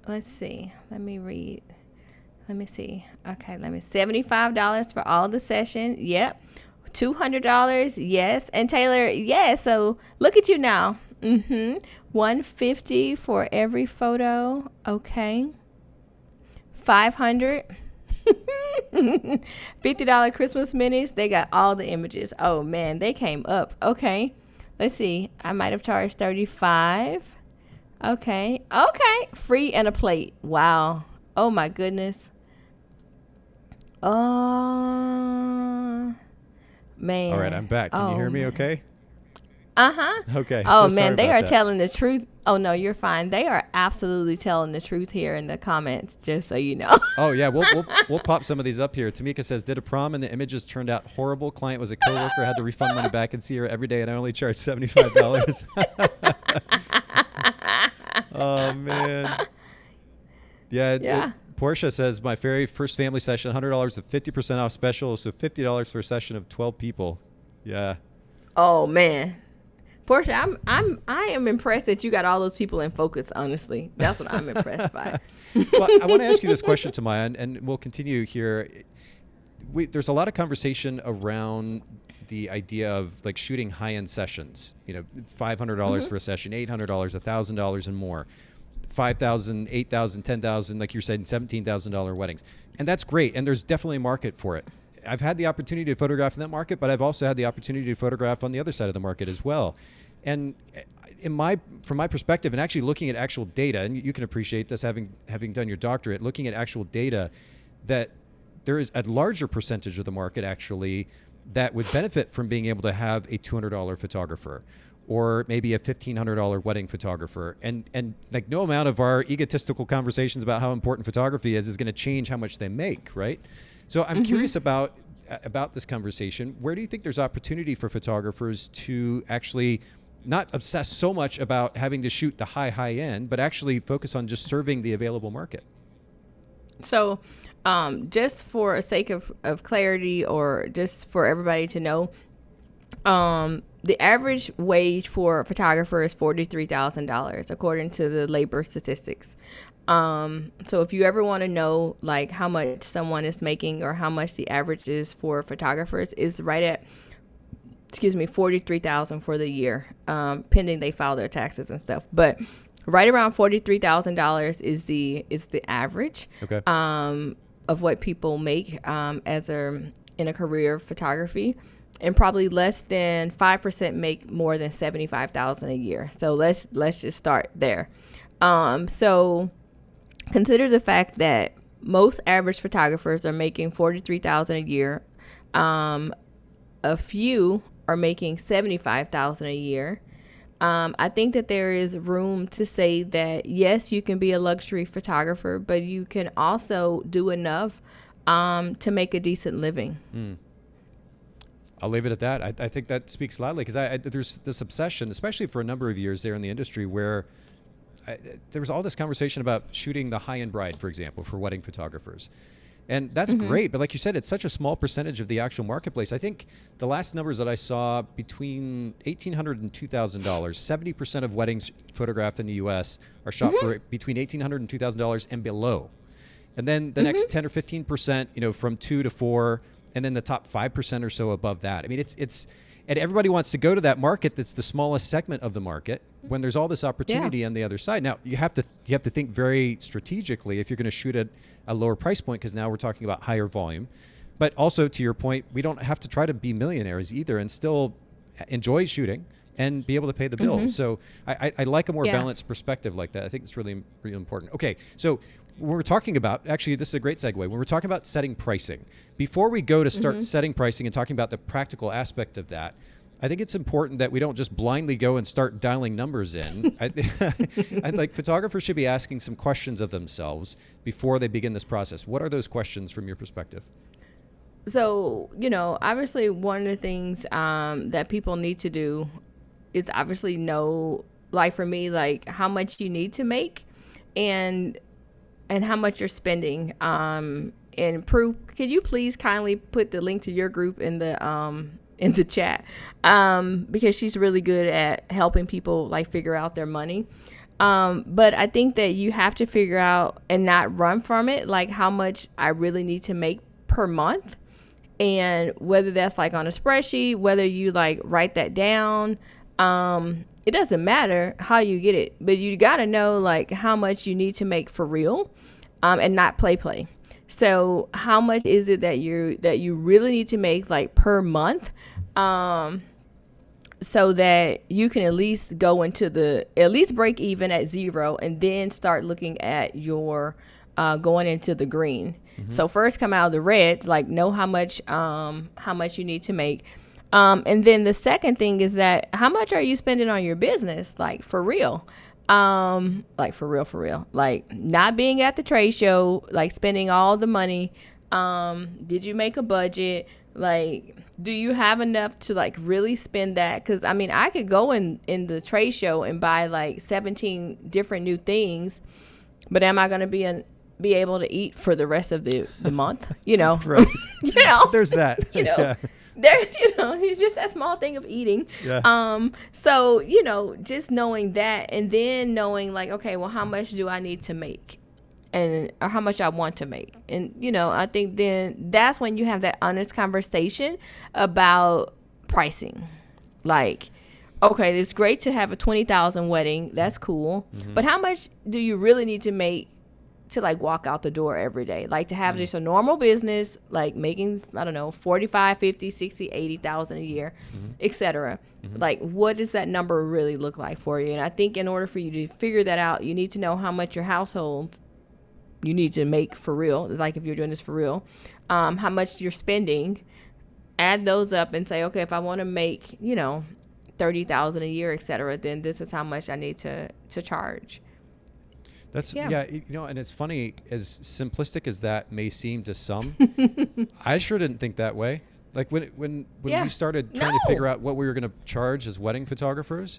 [SPEAKER 2] Let's see. Let me read. Let me see. Okay, $75 for all the session. Yep. $200. Yes. And Taylor, yes. So look at you now. $150 for every photo. Okay. $500. $50 Christmas minis. They got all the images. Oh man, they came up. Okay. Let's see. I might have charged $35. Okay. Free and a plate. Wow. Oh my goodness. Oh man.
[SPEAKER 1] All right, I'm back. Can you hear me okay? Okay.
[SPEAKER 2] Oh
[SPEAKER 1] so
[SPEAKER 2] man, they are
[SPEAKER 1] that.
[SPEAKER 2] telling the truth. Oh no, you're fine. They are absolutely telling the truth here in the comments, just so you know.
[SPEAKER 1] Oh yeah, we'll pop some of these up here. Tamika says, did a prom and the images turned out horrible. Client was a coworker, had to refund money back and see her every day, and I only charged $75. Oh man. Yeah. Portia says, my very first family session, $100 with 50% off special, so $50 for a session of 12 people. Yeah.
[SPEAKER 2] Oh man. Portia, I am impressed that you got all those people in focus, honestly. That's what I'm impressed by.
[SPEAKER 1] Well, I want to ask you this question, Tomaiya, and we'll continue here. There's a lot of conversation around the idea of like shooting high-end sessions, $500 for a session, $800, $1,000 and more, $5,000, $8,000, $10,000, like you're saying, $17,000 weddings. And that's great. And there's definitely a market for it. I've had the opportunity to photograph in that market, but I've also had the opportunity to photograph on the other side of the market as well. And from my perspective, and actually looking at actual data, and you can appreciate this having done your doctorate, looking at actual data, that there is a larger percentage of the market actually that would benefit from being able to have a $200 photographer or maybe a $1,500 wedding photographer. And like no amount of our egotistical conversations about how important photography is going to change how much they make, right? So I'm curious about this conversation. Where do you think there's opportunity for photographers to actually not obsess so much about having to shoot the high end, but actually focus on just serving the available market?
[SPEAKER 2] So just for a sake of clarity, or just for everybody to know, the average wage for a photographer is $43,000 according to the labor statistics. So if you ever want to know like how much someone is making or how much the average is for photographers, is right at $43,000 for the year, pending they file their taxes and stuff. But right around $43,000 is the average of what people make in a career of photography. And probably less than 5% make more than $75,000 a year. So let's just start there. So consider the fact that most average photographers are making $43,000 a year. A few are making $75,000 a year. I think that there is room to say that yes, you can be a luxury photographer, but you can also do enough to make a decent living.
[SPEAKER 1] I'll leave it at that. I think that speaks loudly, because there's this obsession, especially for a number of years there in the industry, where there was all this conversation about shooting the high-end bride, for example, for wedding photographers. And that's great. But like you said, it's such a small percentage of the actual marketplace. I think the last numbers that I saw, between $1,800 and $2,000, 70% of weddings photographed in the U.S. are shot for between $1,800 and $2,000 and below. And then the next 10 or 15%, from 2 to 4, and then the top 5% or so above that. I mean, it's And everybody wants to go to that market that's the smallest segment of the market when there's all this opportunity on the other side. Now, you have to think very strategically if you're going to shoot at a lower price point, because now we're talking about higher volume. But also, to your point, we don't have to try to be millionaires either and still enjoy shooting and be able to pay the bills. So I like a more balanced perspective like that. I think it's really, really important. Okay, so when we're talking about, actually, this is a great segue. When we're talking about setting pricing, before we go to start setting pricing and talking about the practical aspect of that, I think it's important that we don't just blindly go and start dialing numbers in. I like photographers should be asking some questions of themselves before they begin this process. What are those questions from your perspective?
[SPEAKER 2] So, obviously one of the things that people need to do is obviously know, like for me, like how much you need to make and how much you're spending. And Prue, could you please kindly put the link to your group in the chat? Because she's really good at helping people like figure out their money. But I think that you have to figure out and not run from it, like how much I really need to make per month. And whether that's like on a spreadsheet, whether you like write that down, it doesn't matter how you get it, but you got to know like how much you need to make for real, and not play. So how much is it that you really need to make like per month, so that you can at least go into at least break even at zero and then start looking at your going into the green. So first come out of the red, like know how much you need to make. And then the second thing is that how much are you spending on your business? Like for real, like for real, like not being at the trade show, like spending all the money. Did you make a budget? Like, do you have enough to like really spend that? Cause I mean, I could go in the trade show and buy like 17 different new things, but am I going to be able to eat for the rest of the month?
[SPEAKER 1] Right. There's that.
[SPEAKER 2] There's, it's just a small thing of eating. Yeah. So, just knowing that and then knowing like, okay, well, how much do I need to make or how much I want to make? And, I think then that's when you have that honest conversation about pricing. Like, okay, it's great to have a 20,000 wedding. That's cool. But how much do you really need to make to like walk out the door every day, like to have just a normal business, like making, I don't know, 45, 50, 60, 80,000 a year, etc. Like, what does that number really look like for you? And I think in order for you to figure that out, you need to know how much your household you need to make for real. Like if you're doing this for real, how much you're spending, add those up and say, okay, if I want to make, 30,000 a year, etc., then this is how much I need to charge.
[SPEAKER 1] That's and it's funny, as simplistic as that may seem to some, I sure didn't think that way. Like when we started trying to figure out what we were going to charge as wedding photographers,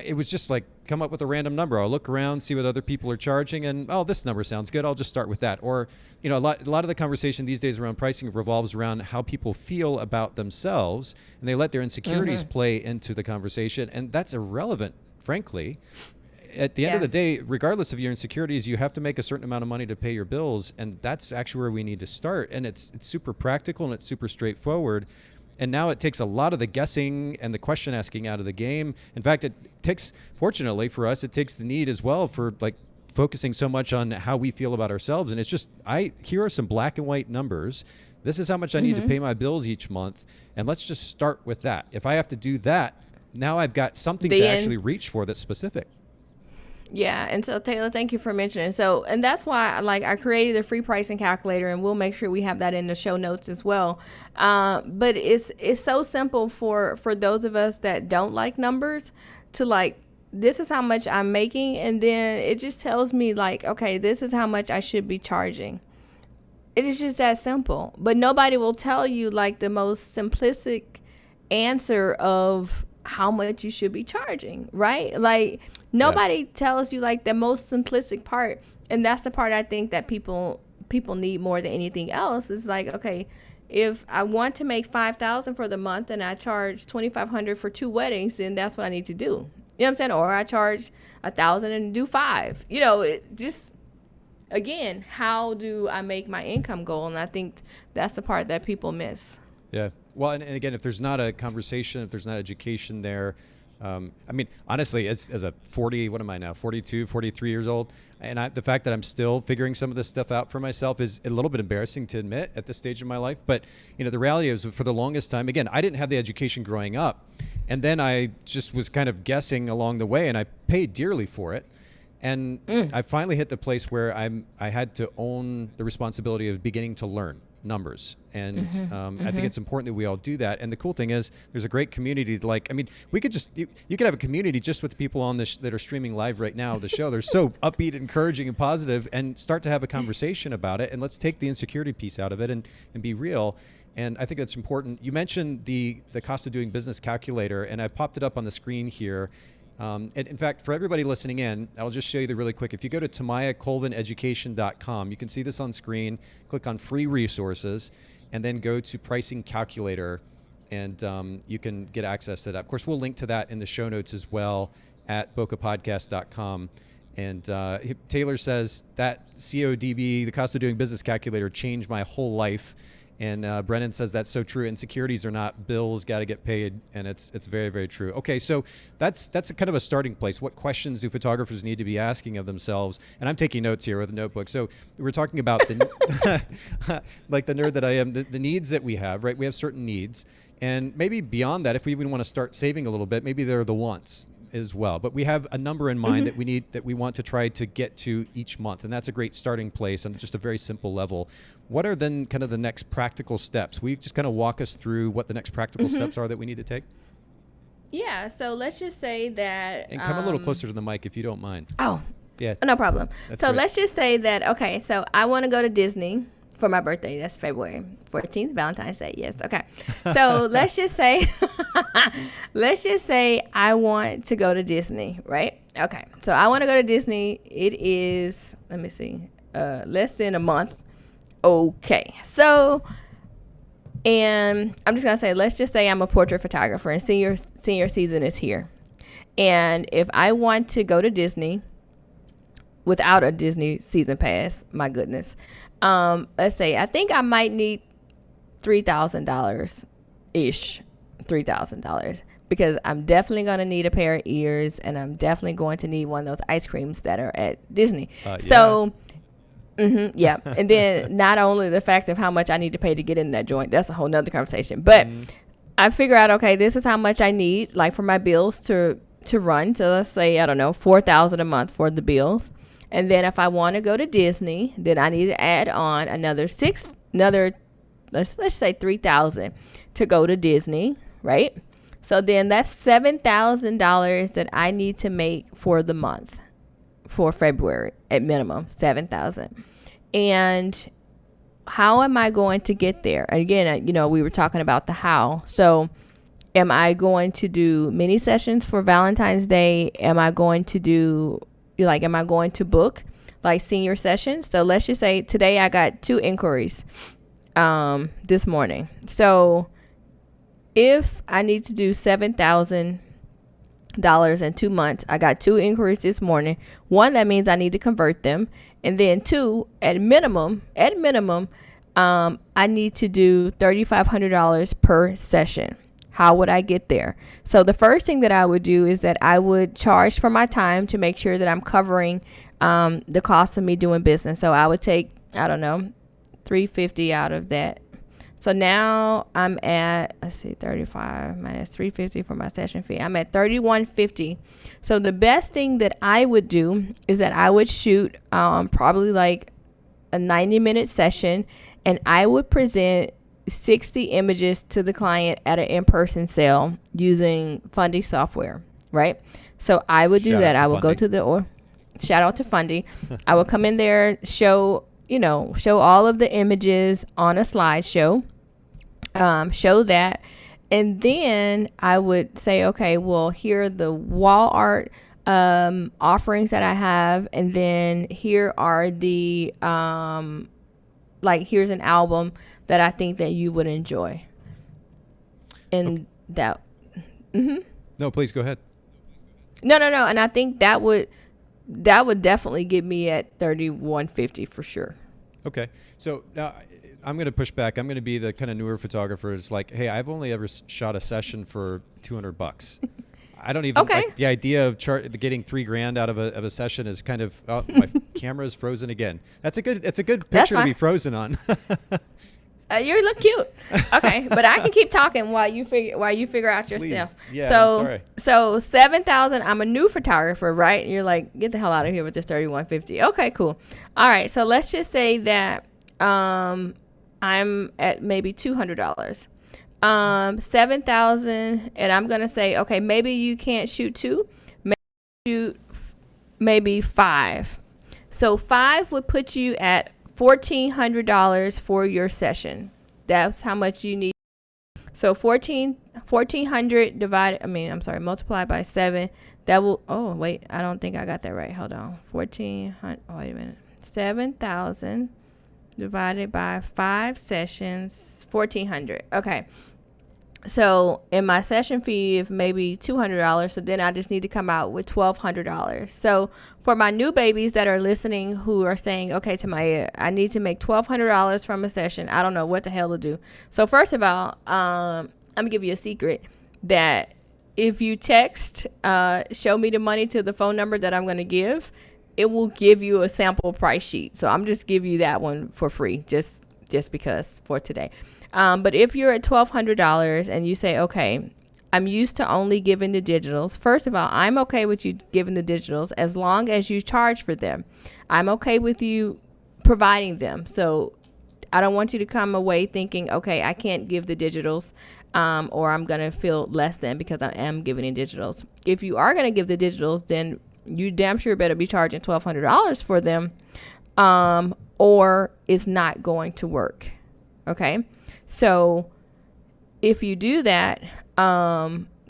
[SPEAKER 1] it was just like come up with a random number. I'll look around, see what other people are charging, and this number sounds good. I'll just start with that. Or a lot of the conversation these days around pricing revolves around how people feel about themselves, and they let their insecurities play into the conversation, and that's irrelevant, frankly. At the end of the day, regardless of your insecurities, you have to make a certain amount of money to pay your bills. And that's actually where we need to start. And it's super practical and it's super straightforward. And now it takes a lot of the guessing and the question asking out of the game. In fact, it takes, fortunately for us, it takes the need as well for like focusing so much on how we feel about ourselves. And it's just, here are some black and white numbers. This is how much I need to pay my bills each month. And let's just start with that. If I have to do that, now I've got something to actually reach for that's specific.
[SPEAKER 2] Yeah, and so Taylor, thank you for mentioning. So, and that's why I created a free pricing calculator, and we'll make sure we have that in the show notes as well. But it's so simple for those of us that don't like numbers to like, this is how much I'm making, and then it just tells me like, okay, this is how much I should be charging. It is just that simple. But nobody will tell you like the most simplistic answer of how much you should be charging, right? Like nobody tells you like the most simplistic part, and that's the part I think that people need more than anything else. Is like, okay, if I want to make 5,000 for the month and I charge 2,500 for 2 weddings, then that's what I need to do. You know what I'm saying? Or I charge 1,000 and do 5. It just, again, how do I make my income goal? And I think that's the part that people miss.
[SPEAKER 1] Yeah, Well, and again, if there's not a conversation, if there's not education there, I mean, honestly, as a 40, what am I now, 42, 43 years old, and the fact that I'm still figuring some of this stuff out for myself is a little bit embarrassing to admit at this stage of my life. But, the reality is, for the longest time, again, I didn't have the education growing up. And then I just was kind of guessing along the way, and I paid dearly for it. And I finally hit the place where I had to own the responsibility of beginning to learn numbers. And I think it's important that we all do that. And the cool thing is there's a great community. We could just, you could have a community just with the people on this that are streaming live right now, the show. They're so upbeat, encouraging, and positive, and start to have a conversation about it. And let's take the insecurity piece out of it and be real. And I think that's important. You mentioned the cost of doing business calculator, and I popped it up on the screen here. And in fact, for everybody listening in, I'll just show you really quick. If you go to TomaiyaColvineducation.com, you can see this on screen. Click on free resources, and then go to pricing calculator, and you can get access to that. Of course, we'll link to that in the show notes as well at bokehpodcast.com. And Taylor says that CODB, the cost of doing business calculator, changed my whole life. And Brennan says that's so true. Insecurities are not bills, got to get paid, and it's very, very true. Okay, so that's a kind of a starting place. What questions do photographers need to be asking of themselves? And I'm taking notes here with a notebook. So we're talking about the like the nerd that I am, the needs that we have, right? We have certain needs, and maybe beyond that, if we even want to start saving a little bit, maybe there are the wants as well. But we have a number in mind that we want to try to get to each month, and that's a great starting place on just a very simple level. What are then kind of the next practical steps? Will you just kind of walk us through what the next practical steps are that we need to take?
[SPEAKER 2] Yeah, so let's just say that...
[SPEAKER 1] And come a little closer to the mic if you don't mind.
[SPEAKER 2] Oh,
[SPEAKER 1] yeah,
[SPEAKER 2] no problem. So
[SPEAKER 1] great.
[SPEAKER 2] let's just say that, okay, so I want to go to Disney for my birthday. That's February 14th, Valentine's Day. Yes, okay. So let's just say I want to go to Disney, right? Okay, so I want to go to Disney. It is, let me see, less than a month. Okay, so, and I'm just going to say, let's just say I'm a portrait photographer and senior season is here. And if I want to go to Disney without a Disney season pass, my goodness, let's say I think I might need $3,000-ish, $3,000, because I'm definitely going to need a pair of ears, and I'm definitely going to need one of those ice creams that are at Disney. So... yeah. And then not only the fact of how much I need to pay to get in that joint, that's a whole nother conversation. But I figure out, okay, this is how much I need, like, for my bills to run. So let's say, I don't know, $4,000 a month for the bills. And then if I want to go to Disney, then I need to add on let's say $3,000 to go to Disney, right? So then that's $7,000 that I need to make for the month. For February at minimum, $7,000. And how am I going to get there? Again, we were talking about the how. So am I going to do mini sessions for Valentine's Day? Am I going to book like senior sessions? So let's just say today I got 2 inquiries this morning. So if I need to do $7,000 in 2 months, I got 2 inquiries this morning. 1, that means I need to convert them, and then 2, at minimum, I need to do $3,500 per session. How would I get there? So the first thing that I would do is that I would charge for my time to make sure that I'm covering the cost of me doing business. So I would take, I don't know, $350 out of that. So now I'm at, 35 minus $350 for my session fee. I'm at $3,150. So the best thing that I would do is that I would shoot probably like a 90-minute session, and I would present 60 images to the client at an in-person sale using Fundy software, right? So I would do that. I would go to shout out to Fundy. I would come in there, show all of the images on a slideshow, show that, and then I would say, okay, well, here are the wall art offerings that I have, and then here are the here's an album that I think that you would enjoy. And that
[SPEAKER 1] No, please go ahead.
[SPEAKER 2] No, and I think that would definitely get me at $3,150 for sure.
[SPEAKER 1] Okay. So now I'm going to push back. I'm going to be the kind of newer photographer. It's like, hey, I've only ever shot a session for $200. I don't even
[SPEAKER 2] Okay.
[SPEAKER 1] like the idea of getting $3,000 out of a session is kind of, oh, my camera is frozen again. It's a good picture to be frozen on.
[SPEAKER 2] You look cute. Okay, but I can keep talking while you figure out your stuff.
[SPEAKER 1] Yeah,
[SPEAKER 2] so,
[SPEAKER 1] I'm sorry.
[SPEAKER 2] So 7,000. I'm a new photographer, right? You're like, get the hell out of here with this 3,150. Okay, cool. All right, so let's just say that I'm at maybe $200. 7,000, and I'm gonna say, okay, maybe you can't shoot 2, maybe 5. So 5 would put you at $1,400 for your session. That's how much you need. So 1,400 multiplied by 7. That will, oh wait, I don't think I got that right. Hold on. 1,400, oh, wait a minute. 7,000 divided by 5 sessions, 1,400. Okay. So in my session fee of maybe $200, so then I just need to come out with $1,200. So for my new babies that are listening who are saying, okay, Tomaiya, I need to make $1,200 from a session. I don't know what the hell to do. So first of all, I'm gonna give you a secret that if you text show me the money to the phone number that I'm gonna give, it will give you a sample price sheet. So I'm just give you that one for free, just because for today. But if you're at $1,200 and you say, okay, I'm used to only giving the digitals. First of all, I'm okay with you giving the digitals as long as you charge for them. I'm okay with you providing them. So I don't want you to come away thinking, okay, I can't give the digitals, or I'm going to feel less than because I am giving the digitals. If you are going to give the digitals, then you damn sure better be charging $1,200 for them, or it's not going to work. Okay. So if you do that,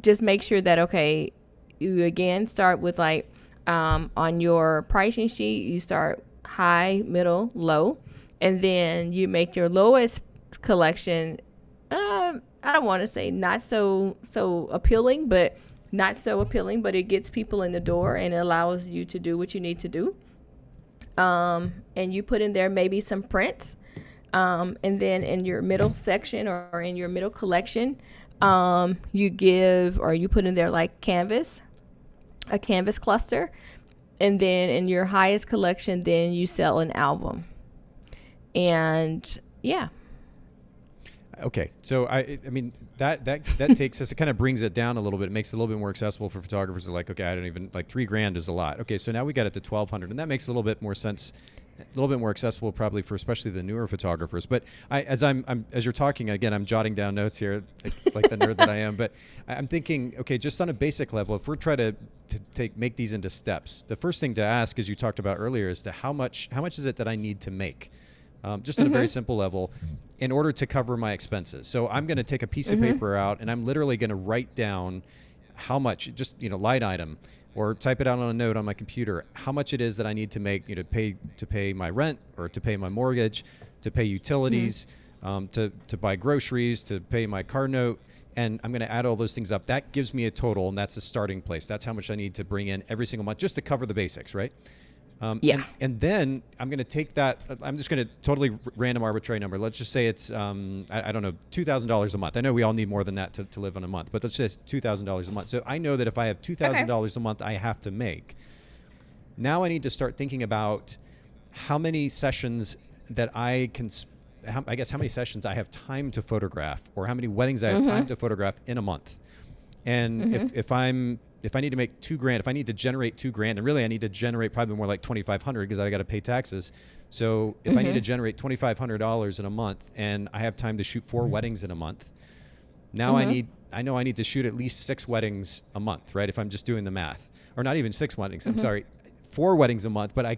[SPEAKER 2] just make sure that, okay, you again start with like, on your pricing sheet, you start high, middle, low, and then you make your lowest collection. I don't want to say not so appealing, but it gets people in the door and it allows you to do what you need to do. And you put in there maybe some prints. And then in your middle section or in your middle collection, you put in there like a canvas cluster. And then in your highest collection, then you sell an album. And yeah.
[SPEAKER 1] Okay. So I mean, that takes us, it kind of brings it down a little bit. It makes it a little bit more accessible for photographers who are like, okay, I don't even like $3,000 is a lot. Okay. So now we got it to 1,200 and that makes a little bit more sense. A little bit more accessible probably for especially the newer photographers. But as you're talking, again, I'm jotting down notes here like the nerd that I am, but I'm thinking, okay, just on a basic level, if we're trying to make these into steps, the first thing to ask, as you talked about earlier, is to how much is it that I need to make? Just on a very simple level in order to cover my expenses. So I'm going to take a piece of paper out and I'm literally going to write down how much, just, line item, or type it out on a note on my computer, how much it is that I need to make, to pay my rent or to pay my mortgage, to pay utilities, to buy groceries, to pay my car note. And I'm going to add all those things up. That gives me a total, and that's a starting place. That's how much I need to bring in every single month just to cover the basics, right?
[SPEAKER 2] Yeah.
[SPEAKER 1] And then I'm going to take that. I'm just going to totally random arbitrary number. Let's just say it's, I don't know, $2,000 a month. I know we all need more than that to live in a month, but let's just $2,000 a month. So I know that if I have $2,000 a month I have to make, now I need to start thinking about how many sessions that I can, how many sessions I have time to photograph, or how many weddings I have time to photograph in a month. And if I need to make $2,000, if I need to generate $2,000, and really I need to generate probably more like $2,500 because I got to pay taxes. So if I need to generate $2,500 in a month and I have time to shoot 4 weddings in a month, now I know I need to shoot at least 6 weddings a month, right? If I'm just doing the math, or not even 6 weddings, I'm sorry, 4 weddings a month, but I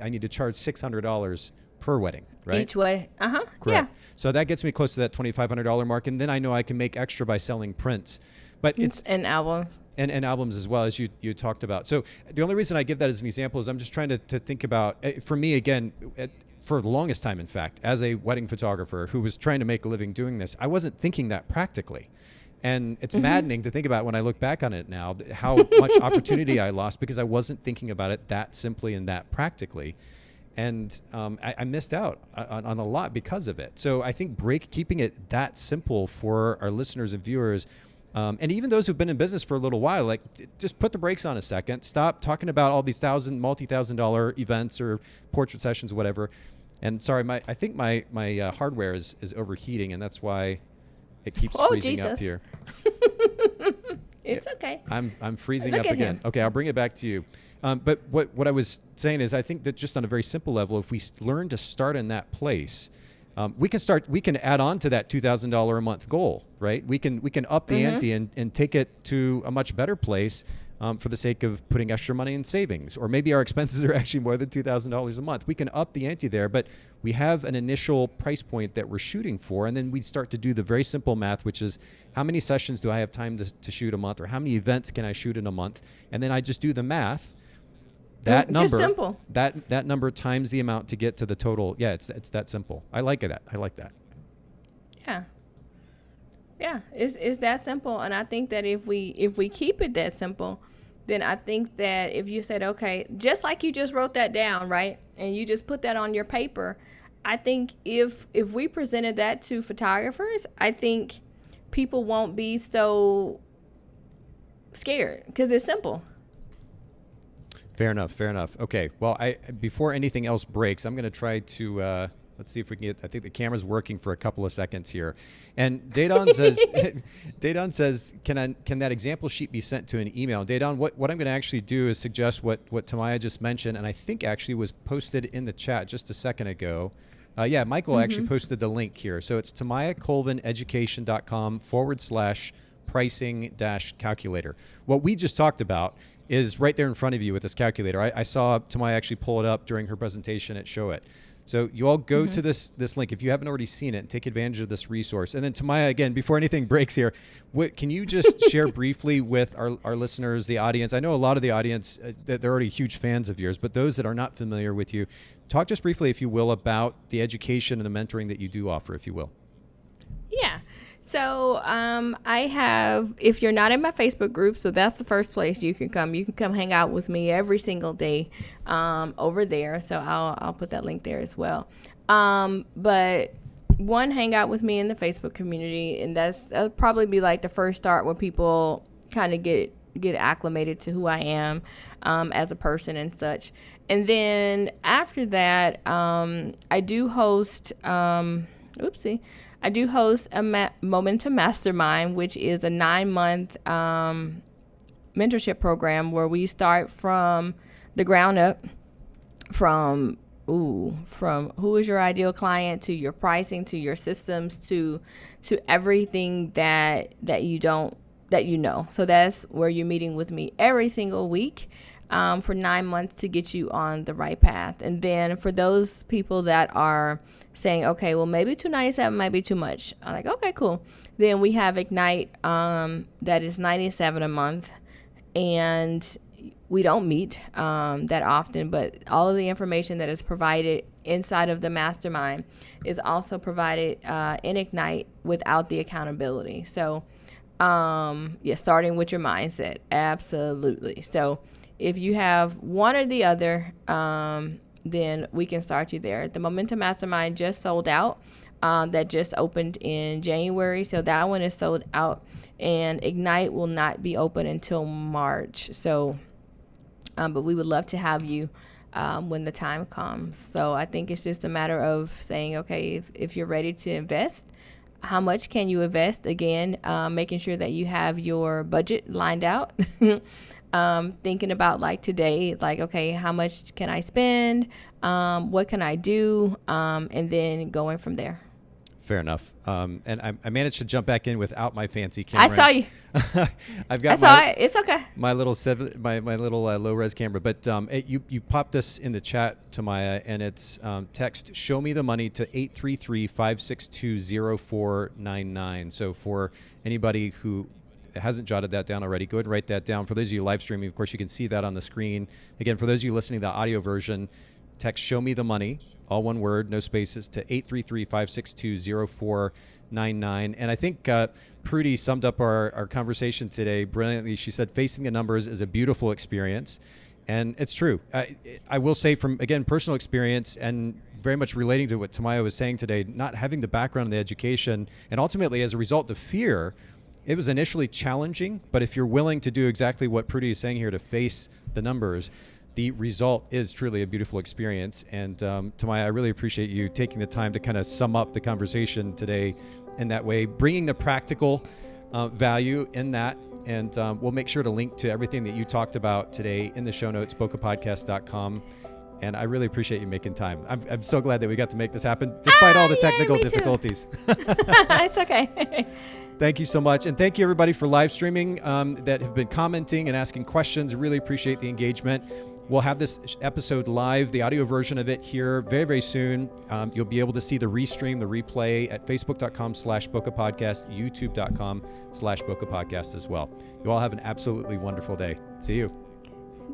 [SPEAKER 1] need to charge $600 per wedding, right?
[SPEAKER 2] Each wedding.
[SPEAKER 1] Correct.
[SPEAKER 2] Yeah.
[SPEAKER 1] So that gets me close to that $2,500 mark. And then I know I can make extra by selling prints, but it's
[SPEAKER 2] an album.
[SPEAKER 1] And albums as well, as you talked about. So the only reason I give that as an example is I'm just trying to think about, for me, again, for the longest time, in fact, as a wedding photographer who was trying to make a living doing this, I wasn't thinking that practically. And it's maddening to think about when I look back on it now, how much opportunity I lost because I wasn't thinking about it that simply and that practically. And I missed out on a lot because of it. So I think keeping it that simple for our listeners and viewers, and even those who've been in business for a little while, like just put the brakes on a second. Stop talking about all these multi-$1,000 events or portrait sessions, whatever. And sorry, I think my hardware is overheating, and that's why it keeps freezing up here.
[SPEAKER 2] It's okay.
[SPEAKER 1] I'm freezing up again. Okay, I'll bring it back to you. But what I was saying is, I think that just on a very simple level, if we learn to start in that place, we can add on to that $2,000 a month goal, right? We can up the ante and take it to a much better place for the sake of putting extra money in savings, or maybe our expenses are actually more than $2,000 a month. We can up the ante there, but we have an initial price point that we're shooting for, and then we start to do the very simple math, which is how many sessions do I have time to shoot a month, or how many events can I shoot in a month, and then I just do the math. That number,
[SPEAKER 2] just simple.
[SPEAKER 1] That number times the amount to get to the total. Yeah, it's that simple. I like that.
[SPEAKER 2] Yeah, it's that simple, and I think that if we keep it that simple, then I think that if you said, okay, just like you just wrote that down, right, and you just put that on your paper, I think if we presented that to photographers, I think people won't be so scared because it's simple.
[SPEAKER 1] Fair enough. Okay. Well, before anything else breaks, I'm going to try to let's see if we can get. I think the camera's working for a couple of seconds here. And Daydon says, can that example sheet be sent to an email? Daydon, what I'm going to actually do is suggest what Tomaiya just mentioned, and I think actually was posted in the chat just a second ago. Yeah, Michael actually posted the link here. So it's tomaiyacolvineducation.com/pricing-calculator. What we just talked about is right there in front of you with this calculator. I saw Tomaiya actually pull it up during her presentation at Show It. So you all go to this link if you haven't already seen it, and take advantage of this resource. And then Tomaiya, again, before anything breaks here, can you just share briefly with our listeners, the audience? I know a lot of the audience, they're already huge fans of yours, but those that are not familiar with you, talk just briefly, if you will, about the education and the mentoring that you do offer, if you will.
[SPEAKER 2] Yeah. So I have, if you're not in my Facebook group, so that's the first place you can come. You can come hang out with me every single day over there. So I'll put that link there as well. But hang out with me in the Facebook community, and that'll probably be like the first start where people kind of get acclimated to who I am as a person and such. And then after that, I do host a Momentum Mastermind, which is a 9-month mentorship program where we start from the ground up, from who is your ideal client, to your pricing, to your systems, to everything that you know. So that's where you're meeting with me every single week for 9 months to get you on the right path. And then for those people that are saying, okay, well, maybe $297 might be too much, I'm like, okay, cool. Then we have Ignite, that is $97 a month, and we don't meet that often, but all of the information that is provided inside of the mastermind is also provided in Ignite without the accountability. So starting with your mindset, absolutely. So if you have one or the other, then we can start you there. The Momentum Mastermind just sold out. That just opened in January, so that one is sold out, and Ignite will not be open until March. So, but we would love to have you when the time comes. So I think it's just a matter of saying, okay, if you're ready to invest, how much can you invest? Again, making sure that you have your budget lined out. Thinking about like today, like, okay, how much can I spend? What can I do? And then going from there.
[SPEAKER 1] Fair enough. And I managed to jump back in without my fancy camera.
[SPEAKER 2] I saw you.
[SPEAKER 1] I
[SPEAKER 2] saw it. It's okay.
[SPEAKER 1] My little low res camera. But you popped this in the chat, Tomaiya, and it's text "Show me the money" to 833-562-0499. So for anybody who hasn't jotted that down already, go ahead and write that down. For those of you live streaming, of course, you can see that on the screen. Again, for those of you listening to the audio version, text "Show me the money," all one word, no spaces, to 833-562-0499. And I think Prudy summed up our conversation today brilliantly. She said, facing the numbers is a beautiful experience. And it's true. I will say from, again, personal experience and very much relating to what Tomaiya was saying today, not having the background in the education, and ultimately as a result of fear, it was initially challenging. But if you're willing to do exactly what Prudy is saying here, to face the numbers, the result is truly a beautiful experience. And Tomaiya, I really appreciate you taking the time to kind of sum up the conversation today in that way, bringing the practical value in that. And we'll make sure to link to everything that you talked about today in the show notes, bokehpodcast.com. And I really appreciate you making time. I'm so glad that we got to make this happen, despite all the technical difficulties.
[SPEAKER 2] It's okay.
[SPEAKER 1] Thank you so much. And thank you, everybody, for live streaming that have been commenting and asking questions. I really appreciate the engagement. We'll have this episode live, the audio version of it here very, very soon. You'll be able to see the restream, the replay at facebook.com/bokehpodcast, youtube.com/bokehpodcast as well. You all have an absolutely wonderful day. See you.